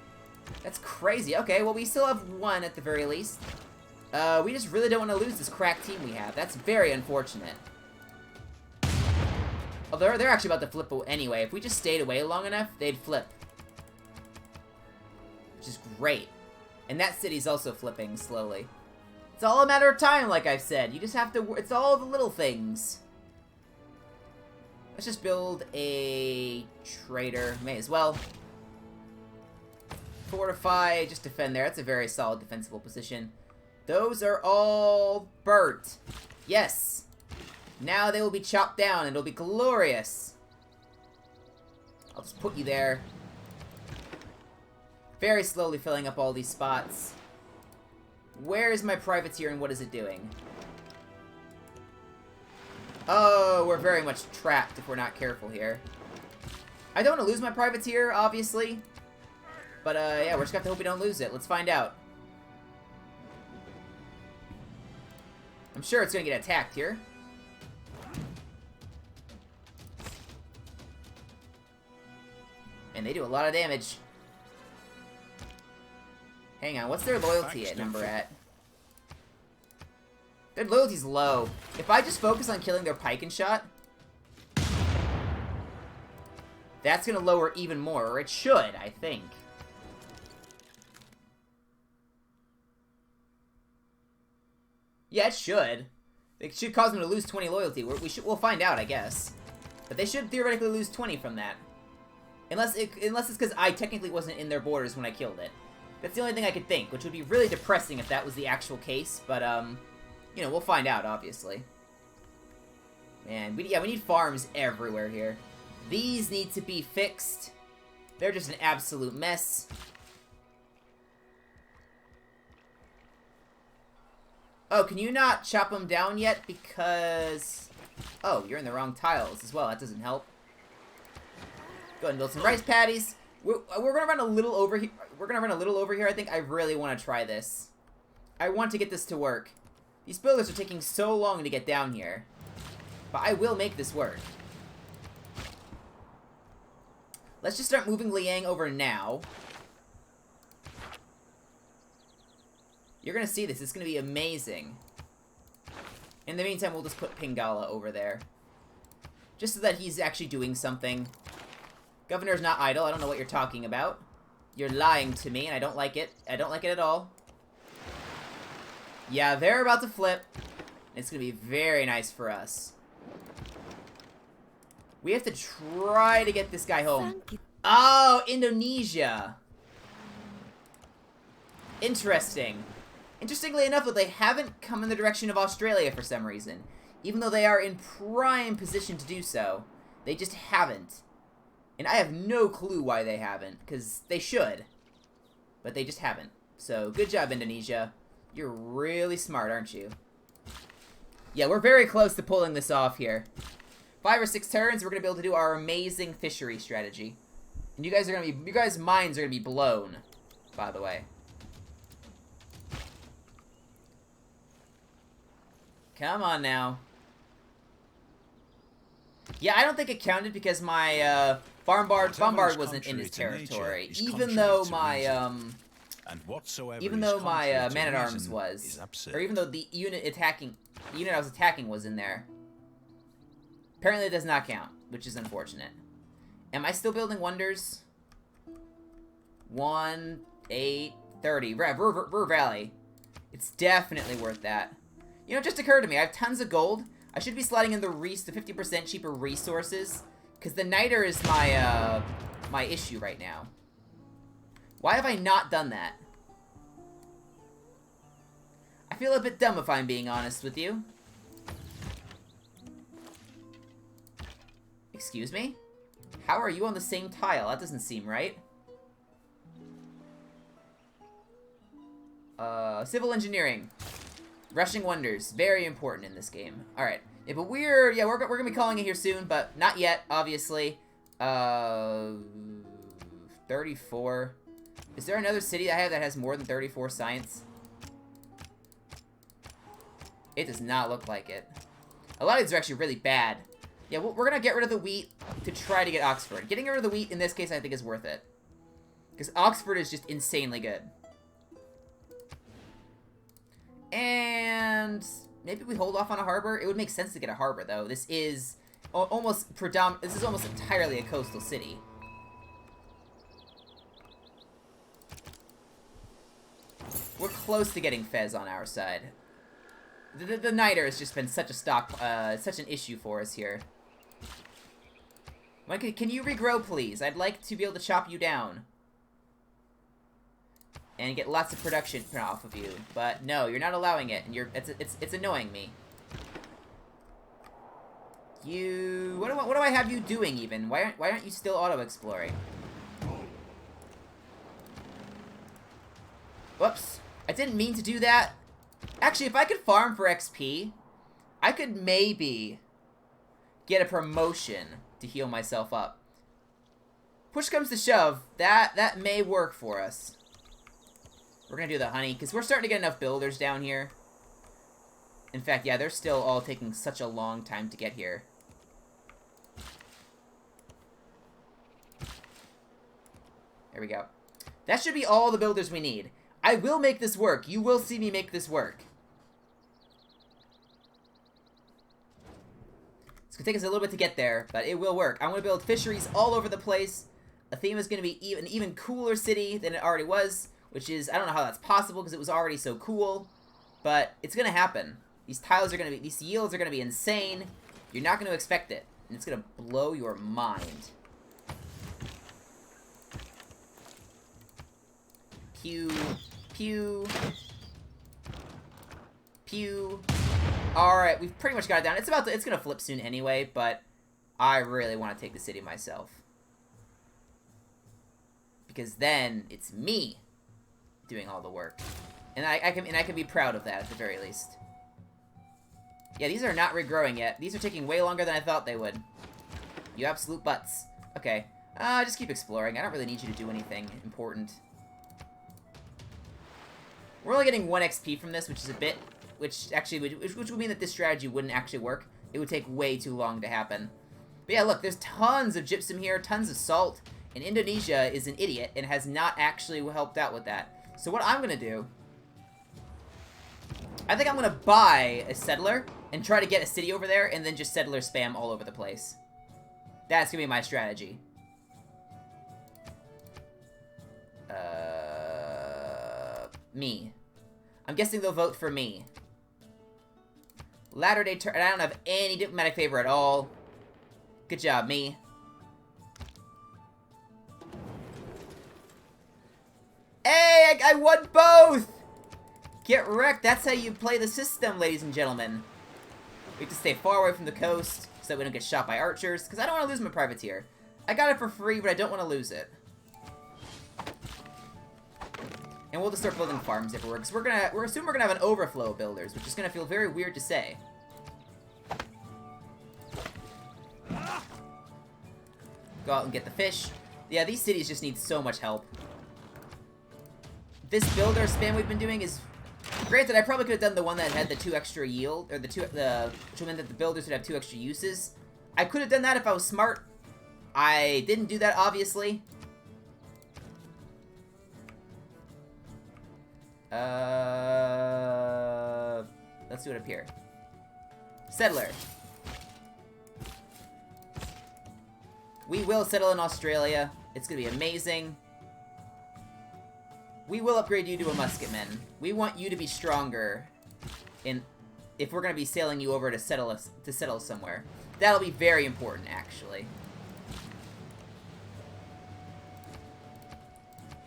That's crazy. Okay, well, we still have 1 at the very least. We just really don't want to lose this crack team we have. That's very unfortunate. Oh, they're actually about to flip anyway. If we just stayed away long enough, they'd flip. Which is great. And that city's also flipping slowly. It's all a matter of time, like I've said. You just have to... It's all the little things. Let's just build a trader. May as well. Fortify, just defend there. That's a very solid defensible position. Those are all burnt. Yes. Now they will be chopped down, and it'll be glorious. I'll just put you there. Very slowly filling up all these spots. Where is my privateer, and what is it doing? Oh, we're very much trapped if we're not careful here. I don't want to lose my privateer, obviously. But, yeah, we're just gonna have to hope we don't lose it. Let's find out. I'm sure it's gonna get attacked here. And they do a lot of damage. Hang on, what's their loyalty number at? Their loyalty's low. If I just focus on killing their pike and shot, that's gonna lower even more, or it should, I think. Yeah, it should. It should cause them to lose 20 loyalty. We'll find out, I guess. But they should theoretically lose 20 from that. Unless it's because I technically wasn't in their borders when I killed it. That's the only thing I could think, which would be really depressing if that was the actual case. But, you know, we'll find out, obviously. Man, we need farms everywhere here. These need to be fixed. They're just an absolute mess. Oh, can you not chop them down yet? Because... Oh, you're in the wrong tiles as well. That doesn't help. Go ahead and build some rice paddies. We're gonna run a little over here. We're gonna run a little over here. I think I really want to try this. I want to get this to work. These builders are taking so long to get down here. But I will make this work. Let's just start moving Liang over now. You're gonna see this. It's gonna be amazing. In the meantime, we'll just put Pingala over there. Just so that he's actually doing something. Governor's not idle. I don't know what you're talking about. You're lying to me, and I don't like it. I don't like it at all. Yeah, they're about to flip. It's gonna be very nice for us. We have to try to get this guy home. Oh, Indonesia. Interesting. Interestingly enough, though, they haven't come in the direction of Australia for some reason. Even though they are in prime position to do so. They just haven't. And I have no clue why they haven't, because they should. But they just haven't. So, good job, Indonesia. You're really smart, aren't you? Yeah, we're very close to pulling this off here. 5 or 6 turns, we're going to be able to do our amazing fishery strategy. And you guys minds are going to be blown, by the way. Come on now. Yeah, I don't think it counted because my bombard wasn't in his territory, even though my man-at-arms was, or even though the unit I was attacking was in there. Apparently, it does not count, which is unfortunate. Am I still building wonders? 1, 8, 30. Ruhr Valley. It's definitely worth that. You know, it just occurred to me. I have tons of gold. I should be sliding in the 50% cheaper resources, because the niter is my my issue right now. Why have I not done that? I feel a bit dumb if I'm being honest with you. Excuse me? How are you on the same tile? That doesn't seem right. Civil engineering. Rushing wonders. Very important in this game. Alright. Yeah, but we're gonna be calling it here soon, but not yet, obviously. 34. Is there another city I have that has more than 34 science? It does not look like it. A lot of these are actually really bad. Yeah, we're gonna get rid of the wheat to try to get Oxford. Getting rid of the wheat in this case I think is worth it. Because Oxford is just insanely good. And maybe we hold off on a harbor. It would make sense to get a harbor, though. This is almost entirely a coastal city. We're close to getting Fez on our side. The niter has just been such an issue for us here. Can you regrow, please? I'd like to be able to chop you down. And get lots of production off of you. But no, you're not allowing it, and it's annoying me. What do I have you doing even? Why aren't you still auto-exploring? Whoops. I didn't mean to do that. Actually, if I could farm for XP, I could maybe get a promotion to heal myself up. Push comes to shove, that may work for us. We're gonna do the honey, because we're starting to get enough builders down here. In fact, yeah, they're still all taking such a long time to get here. There we go. That should be all the builders we need. I will make this work. You will see me make this work. It's gonna take us a little bit to get there, but it will work. I'm gonna build fisheries all over the place. Athena is gonna be an even cooler city than it already was. Which is, I don't know how that's possible because it was already so cool, but it's gonna happen. These tiles are gonna be, these yields are gonna be insane. You're not gonna expect it, and it's gonna blow your mind. Pew, pew, pew. All right, we've pretty much got it down. It's gonna flip soon anyway, but I really want to take the city myself, because then it's me doing all the work, and I can be proud of that at the very least. Yeah, these are not regrowing yet. These are taking way longer than I thought they would. You absolute butts. Okay, just keep exploring. I don't really need you to do anything important. We're only getting 1 XP from this, which is a bit, which would mean that this strategy wouldn't actually work. It would take way too long to happen. But yeah, look, there's tons of gypsum here, tons of salt, and Indonesia is an idiot and has not actually helped out with that. So what I'm gonna do, I think I'm gonna buy a settler and try to get a city over there, and then just settler spam all over the place. That's gonna be my strategy. Me. I'm guessing they'll vote for me. Latter-day turn. I don't have any diplomatic favor at all. Good job, me. Hey, I won both! Get wrecked. That's how you play the system, ladies and gentlemen. We have to stay far away from the coast so that we don't get shot by archers, because I don't want to lose my privateer. I got it for free, but I don't want to lose it. And we'll just start building farms everywhere, because we're assuming we're gonna have an overflow of builders, which is gonna feel very weird to say. Go out and get the fish. Yeah, these cities just need so much help. This builder spam we've been doing is, granted, I probably could have done the one that had the 2 extra yield, or which meant that the builders would have 2 extra uses. I could have done that if I was smart. I didn't do that, obviously. Let's do it up here. Settler. We will settle in Australia. It's gonna be amazing. We will upgrade you to a musketman. We want you to be stronger if we're gonna be sailing you over to settle somewhere. That'll be very important, actually.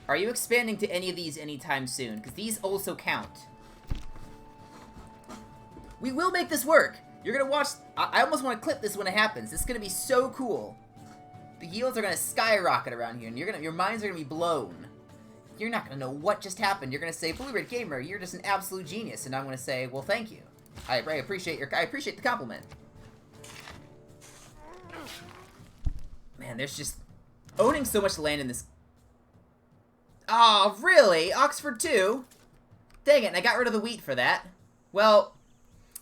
Are you expanding to any of these anytime soon? Because these also count. We will make this work! You're gonna watch... I almost want to clip this when it happens. It's gonna be so cool. The yields are gonna skyrocket around here, and your minds are gonna be blown. You're not gonna know what just happened. You're gonna say, Blue Red Gamer, you're just an absolute genius. And I'm gonna say, well, thank you. I appreciate the compliment. Man, there's just... owning so much land in this... Oh, really? Oxford 2? Dang it, and I got rid of the wheat for that. Well,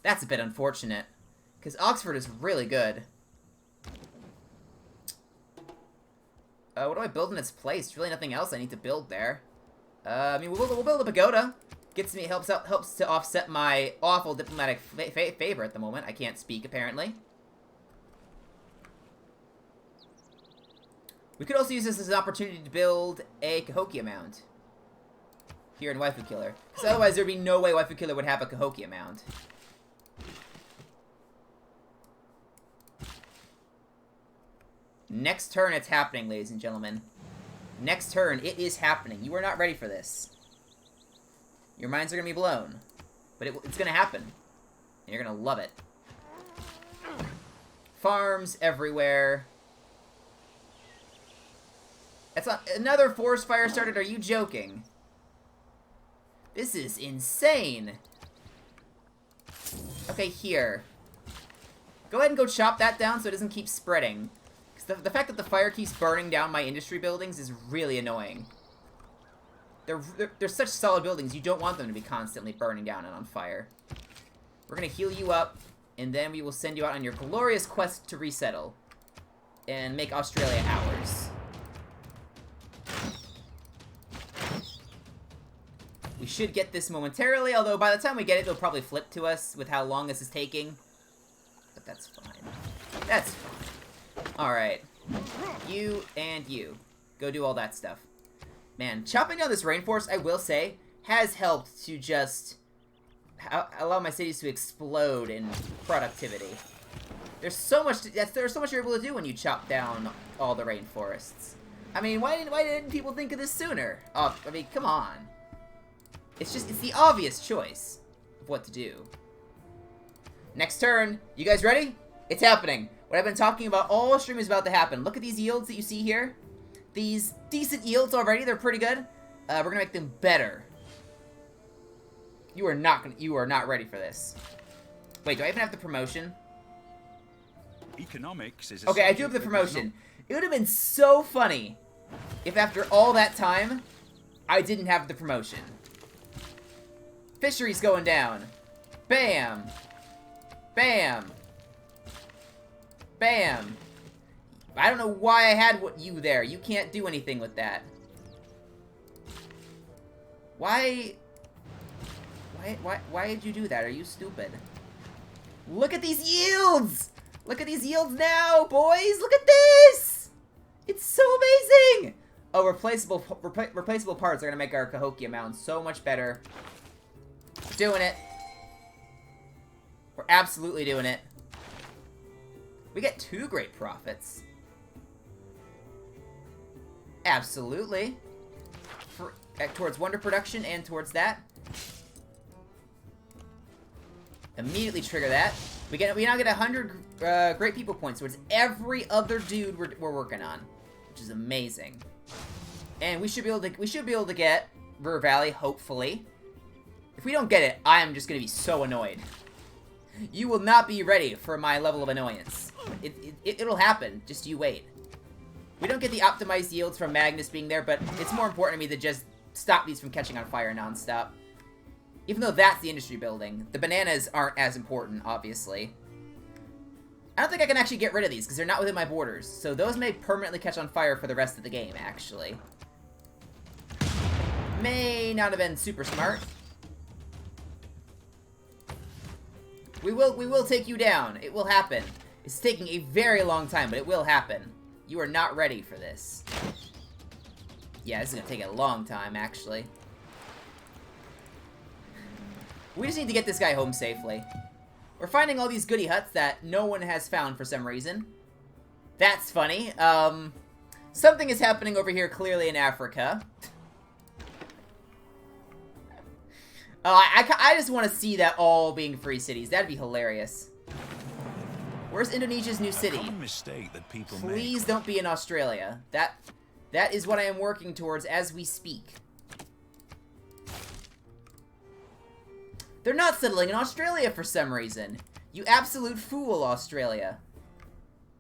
that's a bit unfortunate. Because Oxford is really good. What do I build in its place? There's really nothing else I need to build there. I mean, we'll build a Bogota. Helps to offset my awful diplomatic favor at the moment. I can't speak, apparently. We could also use this as an opportunity to build a Cahokia Mound here in Waifu Killer. Because otherwise there'd be no way Waifu Killer would have a Cahokia Mound. Next turn, it's happening, ladies and gentlemen. Next turn, it is happening. You are not ready for this. Your minds are going to be blown. But it's going to happen. And you're going to love it. Farms everywhere. That's not, another forest fire started? Are you joking? This is insane. Okay, here. Go ahead and go chop that down so it doesn't keep spreading. Because the fact that the fire keeps burning down my industry buildings is really annoying. They're such solid buildings, you don't want them to be constantly burning down and on fire. We're going to heal you up, and then we will send you out on your glorious quest to resettle. And make Australia ours. We should get this momentarily, although by the time we get it, it'll probably flip to us with how long this is taking. But that's fine. That's fine. Alright. You and you. Go do all that stuff. Man, chopping down this rainforest, I will say, has helped to just allow my cities to explode in productivity. There's so much you're able to do when you chop down all the rainforests. I mean, why didn't people think of this sooner? Oh, I mean, come on. It's the obvious choice of what to do. Next turn. You guys ready? It's happening. What I've been talking about all stream is about to happen. Look at these yields that you see here. These decent yields already. They're pretty good. We're gonna make them better. You are not ready for this. Wait, do I even have the promotion? Economics is okay, I do have the promotion. It would have been so funny if after all that time, I didn't have the promotion. Fisheries going down. Bam. Bam. Bam. I don't know why I had you there. You can't do anything with that. Why did you do that? Are you stupid? Look at these yields! Look at these yields now, boys! Look at this! It's so amazing! Oh, replaceable parts are gonna make our Cahokia Mounds so much better. We're doing it. We're absolutely doing it. We get 2 great profits. Absolutely. Towards wonder production and towards that. Immediately trigger that. We now get 100 great people points towards every other dude we're working on, which is amazing. And we should be able to get River Valley, hopefully. If we don't get it, I am just gonna be so annoyed. You will not be ready for my level of annoyance. It'll happen. Just you wait. We don't get the optimized yields from Magnus being there, but it's more important to me to just stop these from catching on fire nonstop. Even though that's the industry building. The bananas aren't as important, obviously. I don't think I can actually get rid of these, because they're not within my borders. So those may permanently catch on fire for the rest of the game, actually. May not have been super smart. We will take you down. It will happen. It's taking a very long time, but it will happen. You are not ready for this. Yeah, this is gonna take a long time, actually. We just need to get this guy home safely. We're finding all these goody huts that no one has found for some reason. That's funny. Something is happening over here, clearly in Africa. I just want to see that all being free cities. That'd be hilarious. Where's Indonesia's new city? Mistake that people Please don't be in Australia. That is what I am working towards as we speak. They're not settling in Australia for some reason. You absolute fool, Australia.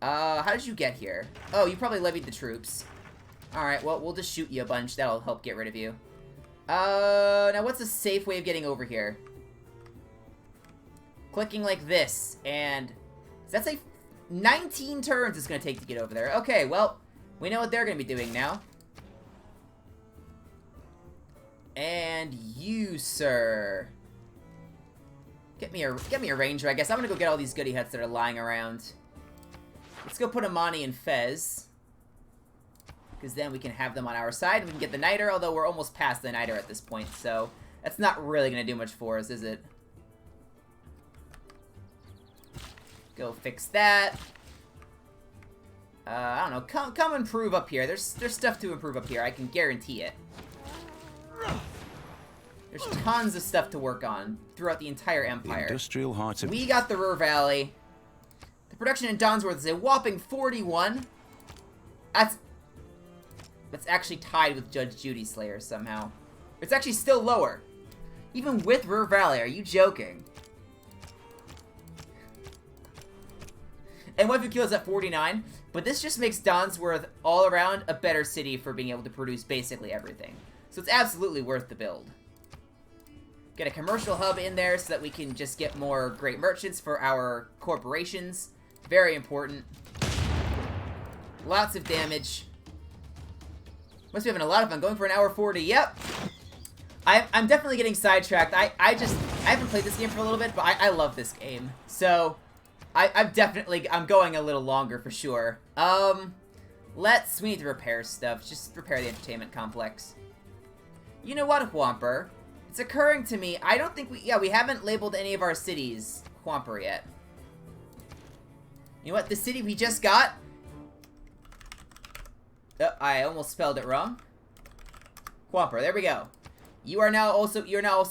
How did you get here? Oh, you probably levied the troops. Alright, well, we'll just shoot you a bunch. That'll help get rid of you. Now what's a safe way of getting over here? Clicking like this, and... Does that say 19 turns it's gonna take to get over there? Okay, well, we know what they're gonna be doing now. And you, sir. Get me a ranger, I guess. I'm gonna go get all these goody huts that are lying around. Let's go put Amani and Fez. Because then we can have them on our side, and we can get the Niter, although we're almost past the Niter at this point, so that's not really gonna do much for us, is it? Go fix that. I don't know. Come improve up here. There's stuff to improve up here. I can guarantee it. There's tons of stuff to work on throughout the entire empire. Industrial heart of... We got the Ruhr Valley. The production in Donsworth is a whopping 41. That's actually tied with Judge Judy Slayer somehow. It's actually still lower. Even with Ruhr Valley, are you joking? And Waifu is at 49, but this just makes Donsworth all around a better city for being able to produce basically everything. So it's absolutely worth the build. Get a commercial hub in there so that we can just get more great merchants for our corporations. Very important. Lots of damage. Must be having a lot of fun. Going for an hour 40. Yep. I'm definitely getting sidetracked. I haven't played this game for a little bit, but I love this game. So I'm going a little longer for sure. We need to repair stuff. Just repair the entertainment complex. You know what, Whomper? It's occurring to me, I don't think we haven't labeled any of our cities Whomper yet. You know what, the city we just got? Oh, I almost spelled it wrong. Whomper, there we go. You're now also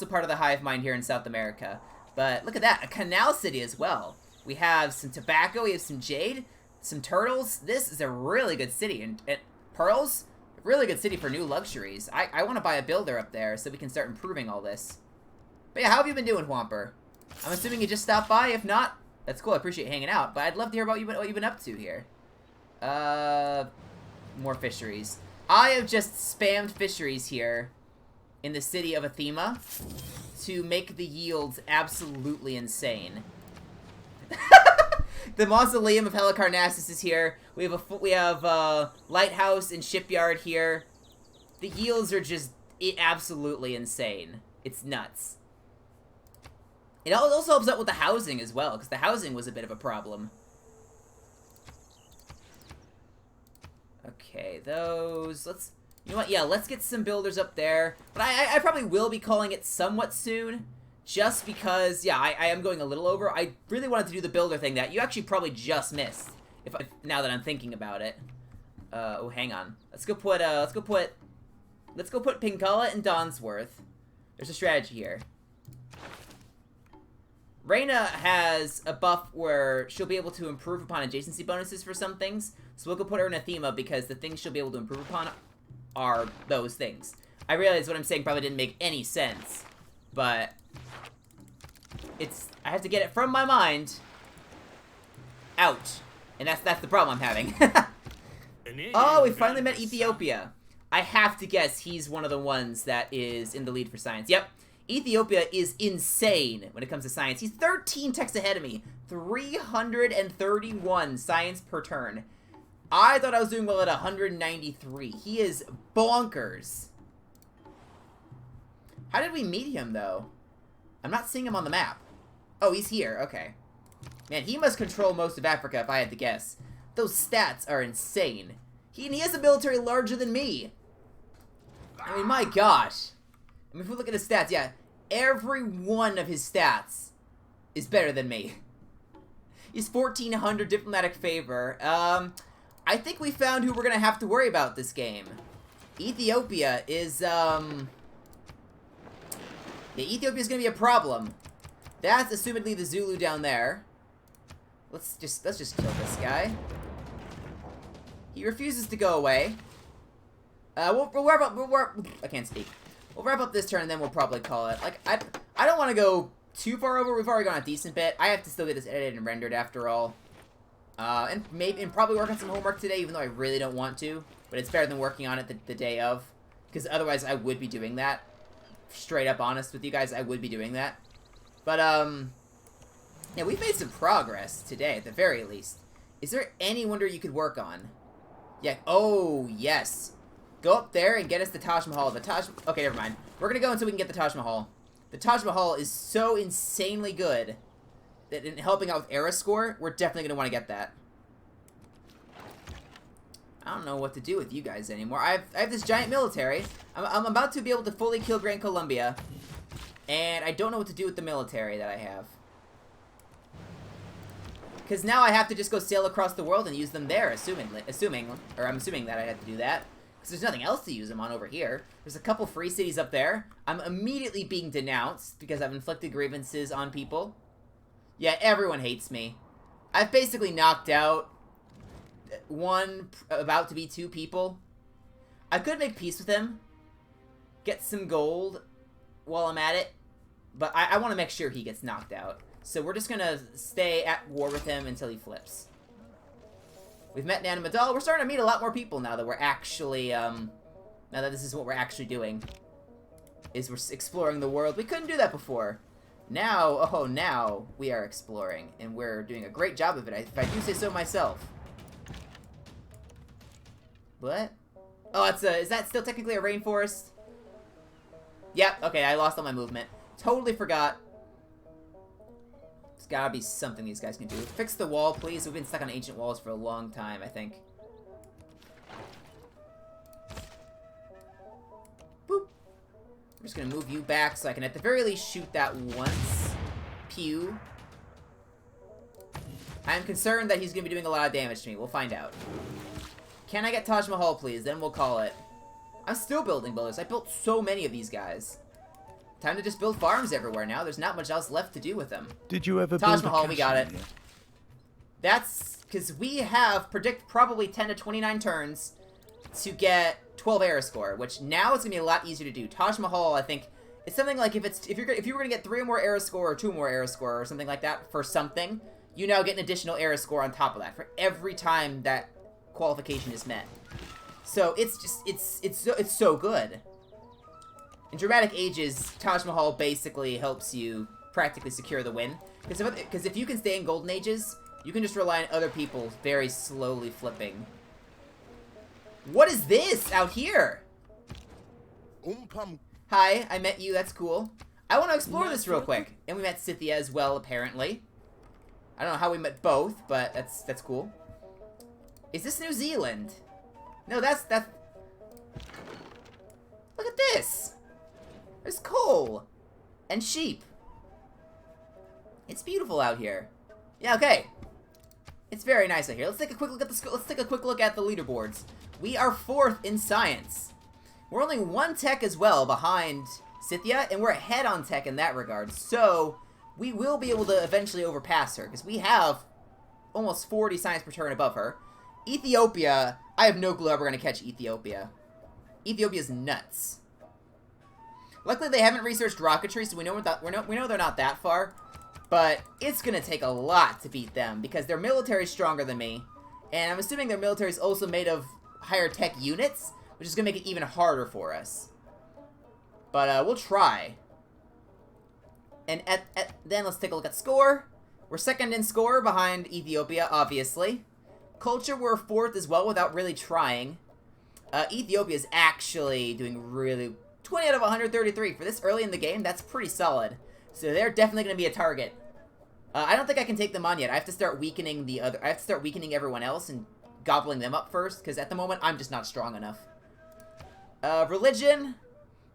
part of the hive mind here in South America. But look at that, a canal city as well. We have some tobacco, we have some jade, some turtles. This is a really good city. And pearls? Really good city for new luxuries. I want to buy a builder up there so we can start improving all this. But yeah, how have you been doing, Whomper? I'm assuming you just stopped by. If not, that's cool. I appreciate hanging out. But I'd love to hear about what you've been up to here. More fisheries. I have just spammed fisheries here in the city of Athema to make the yields absolutely insane. The Mausoleum of Helicarnassus is here. We have a lighthouse and shipyard here. The yields are just absolutely insane. It's nuts. It also helps out with the housing as well, because the housing was a bit of a problem. Okay, those. You know what? Yeah, let's get some builders up there. But I probably will be calling it somewhat soon. Just because, yeah, I am going a little over. I really wanted to do the builder thing that you actually probably just missed. Now that I'm thinking about it. Oh, hang on. Let's go put Pinkala and Donsworth. There's a strategy here. Reyna has a buff where she'll be able to improve upon adjacency bonuses for some things. So we'll go put her in Athema because the things she'll be able to improve upon are those things. I realize what I'm saying probably didn't make any sense. But I have to get it from my mind out. And that's the problem I'm having. Oh, we finally met Ethiopia. I have to guess he's one of the ones that is in the lead for science. Yep. Ethiopia is insane when it comes to science. He's 13 techs ahead of me. 331 science per turn. I thought I was doing well at 193. He is bonkers. How did we meet him, though? I'm not seeing him on the map. Oh, he's here. Okay. Man, he must control most of Africa, if I had to guess. Those stats are insane. He has a military larger than me. I mean, my gosh. I mean, if we look at his stats, yeah, every one of his stats is better than me. He's 1,400 diplomatic favor. I think we found who we're gonna have to worry about this game. Ethiopia is, yeah, Ethiopia's gonna be a problem. That's assumedly the Zulu down there. Let's just kill this guy. He refuses to go away. We'll wrap up. I can't speak. We'll wrap up this turn and then we'll probably call it. Like, I don't want to go too far over. We've already gone a decent bit. I have to still get this edited and rendered after all. And probably work on some homework today, even though I really don't want to. But it's better than working on it the day of. Because otherwise I would be doing that. Straight up honest with you guys, I would be doing that. But, yeah, we've made some progress today, at the very least. Is there any wonder you could work on? Yeah, oh, yes. Go up there and get us the Taj Mahal. Okay, never mind. We're gonna go until we can get the Taj Mahal. The Taj Mahal is so insanely good that in helping out with era score, we're definitely gonna want to get that. I don't know what to do with you guys anymore. I have this giant military. I'm about to be able to fully kill Gran Colombia. And I don't know what to do with the military that I have. Because now I have to just go sail across the world and use them there, I'm assuming that I have to do that. Because there's nothing else to use them on over here. There's a couple free cities up there. I'm immediately being denounced because I've inflicted grievances on people. Yeah, everyone hates me. I've basically knocked out one, about to be 2 people. I could make peace with him. Get some gold while I'm at it. But I want to make sure he gets knocked out. So we're just going to stay at war with him until he flips. We've met Nana Madal. We're starting to meet a lot more people now that we're actually, now that this is what we're actually doing. Is we're exploring the world. We couldn't do that before. Now, oh, now we are exploring. And we're doing a great job of it, if I do say so myself. What? Oh, is that still technically a rainforest? Yep, okay, I lost all my movement. Totally forgot. There's gotta be something these guys can do. Fix the wall, please. We've been stuck on ancient walls for a long time, I think. Boop. We're just just gonna move you back so I can at the very least shoot that once. Pew. I'm concerned that he's gonna be doing a lot of damage to me. We'll find out. Can I get Taj Mahal, please? Then we'll call it. I'm still building builders. I built so many of these guys. Time to just build farms everywhere now. There's not much else left to do with them. Did you ever Taj build Mahal, a we got it. castle yet? That's because we have probably 10 to 29 turns to get 12 era score, which now it's gonna be a lot easier to do. Taj Mahal, I think, it's something like if you were gonna get 3 more era score or 2 more era score or something like that for something, you now get an additional era score on top of that for every time that qualification is met. So it's just it's so good. In Dramatic Ages, Taj Mahal basically helps you practically secure the win. Because if you can stay in Golden Ages, you can just rely on other people very slowly flipping. What is this out here? Hi, I met you. That's cool. I want to explore this real quick. And we met Scythia as well, apparently. I don't know how we met both, but that's cool. Is this New Zealand? No, that's... Look at this! There's coal! And sheep. It's beautiful out here. Yeah, okay. It's very nice out here. Let's take a quick look at the leaderboards. We are 4th in science. We're only 1 tech as well behind Scythia, and we're ahead on tech in that regard. So, we will be able to eventually overpass her, because we have almost 40 science per turn above her. Ethiopia, I have no clue how we're going to catch Ethiopia. Ethiopia's nuts. Luckily, they haven't researched rocketry, so we know they're not that far. But it's going to take a lot to beat them, because their military's stronger than me. And I'm assuming their military's also made of higher tech units, which is going to make it even harder for us. But we'll try. And then let's take a look at score. We're 2nd in score behind Ethiopia, obviously. Culture, we're 4th as well without really trying. Ethiopia is actually doing really... 20 out of 133 for this early in the game. That's pretty solid. So they're definitely going to be a target. I don't think I can take them on yet. I have to start weakening I have to start weakening everyone else and gobbling them up first, because at the moment I'm just not strong enough. Religion.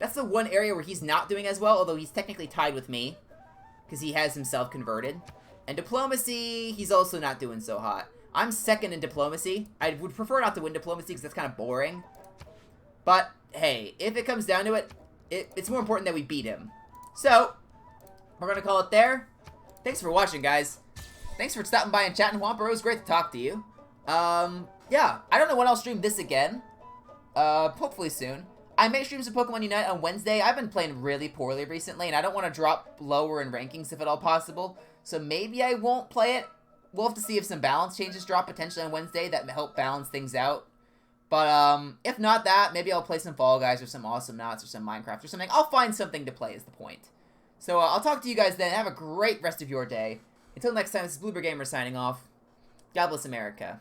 That's the one area where he's not doing as well, although he's technically tied with me, because he has himself converted. And diplomacy, he's also not doing so hot. I'm 2nd in diplomacy. I would prefer not to win diplomacy because that's kind of boring. But, hey, if it comes down to it, it's more important that we beat him. So, we're going to call it there. Thanks for watching, guys. Thanks for stopping by and chatting, Whomper. It was great to talk to you. Yeah, I don't know when I'll stream this again. Hopefully soon. I may stream some Pokemon Unite on Wednesday. I've been playing really poorly recently, and I don't want to drop lower in rankings if at all possible. So maybe I won't play it. We'll have to see if some balance changes drop potentially on Wednesday that help balance things out. But, if not that, maybe I'll play some Fall Guys or some Awesome Knots or some Minecraft or something. I'll find something to play is the point. So, I'll talk to you guys then. Have a great rest of your day. Until next time, this is Bloober Gamer signing off. God bless America.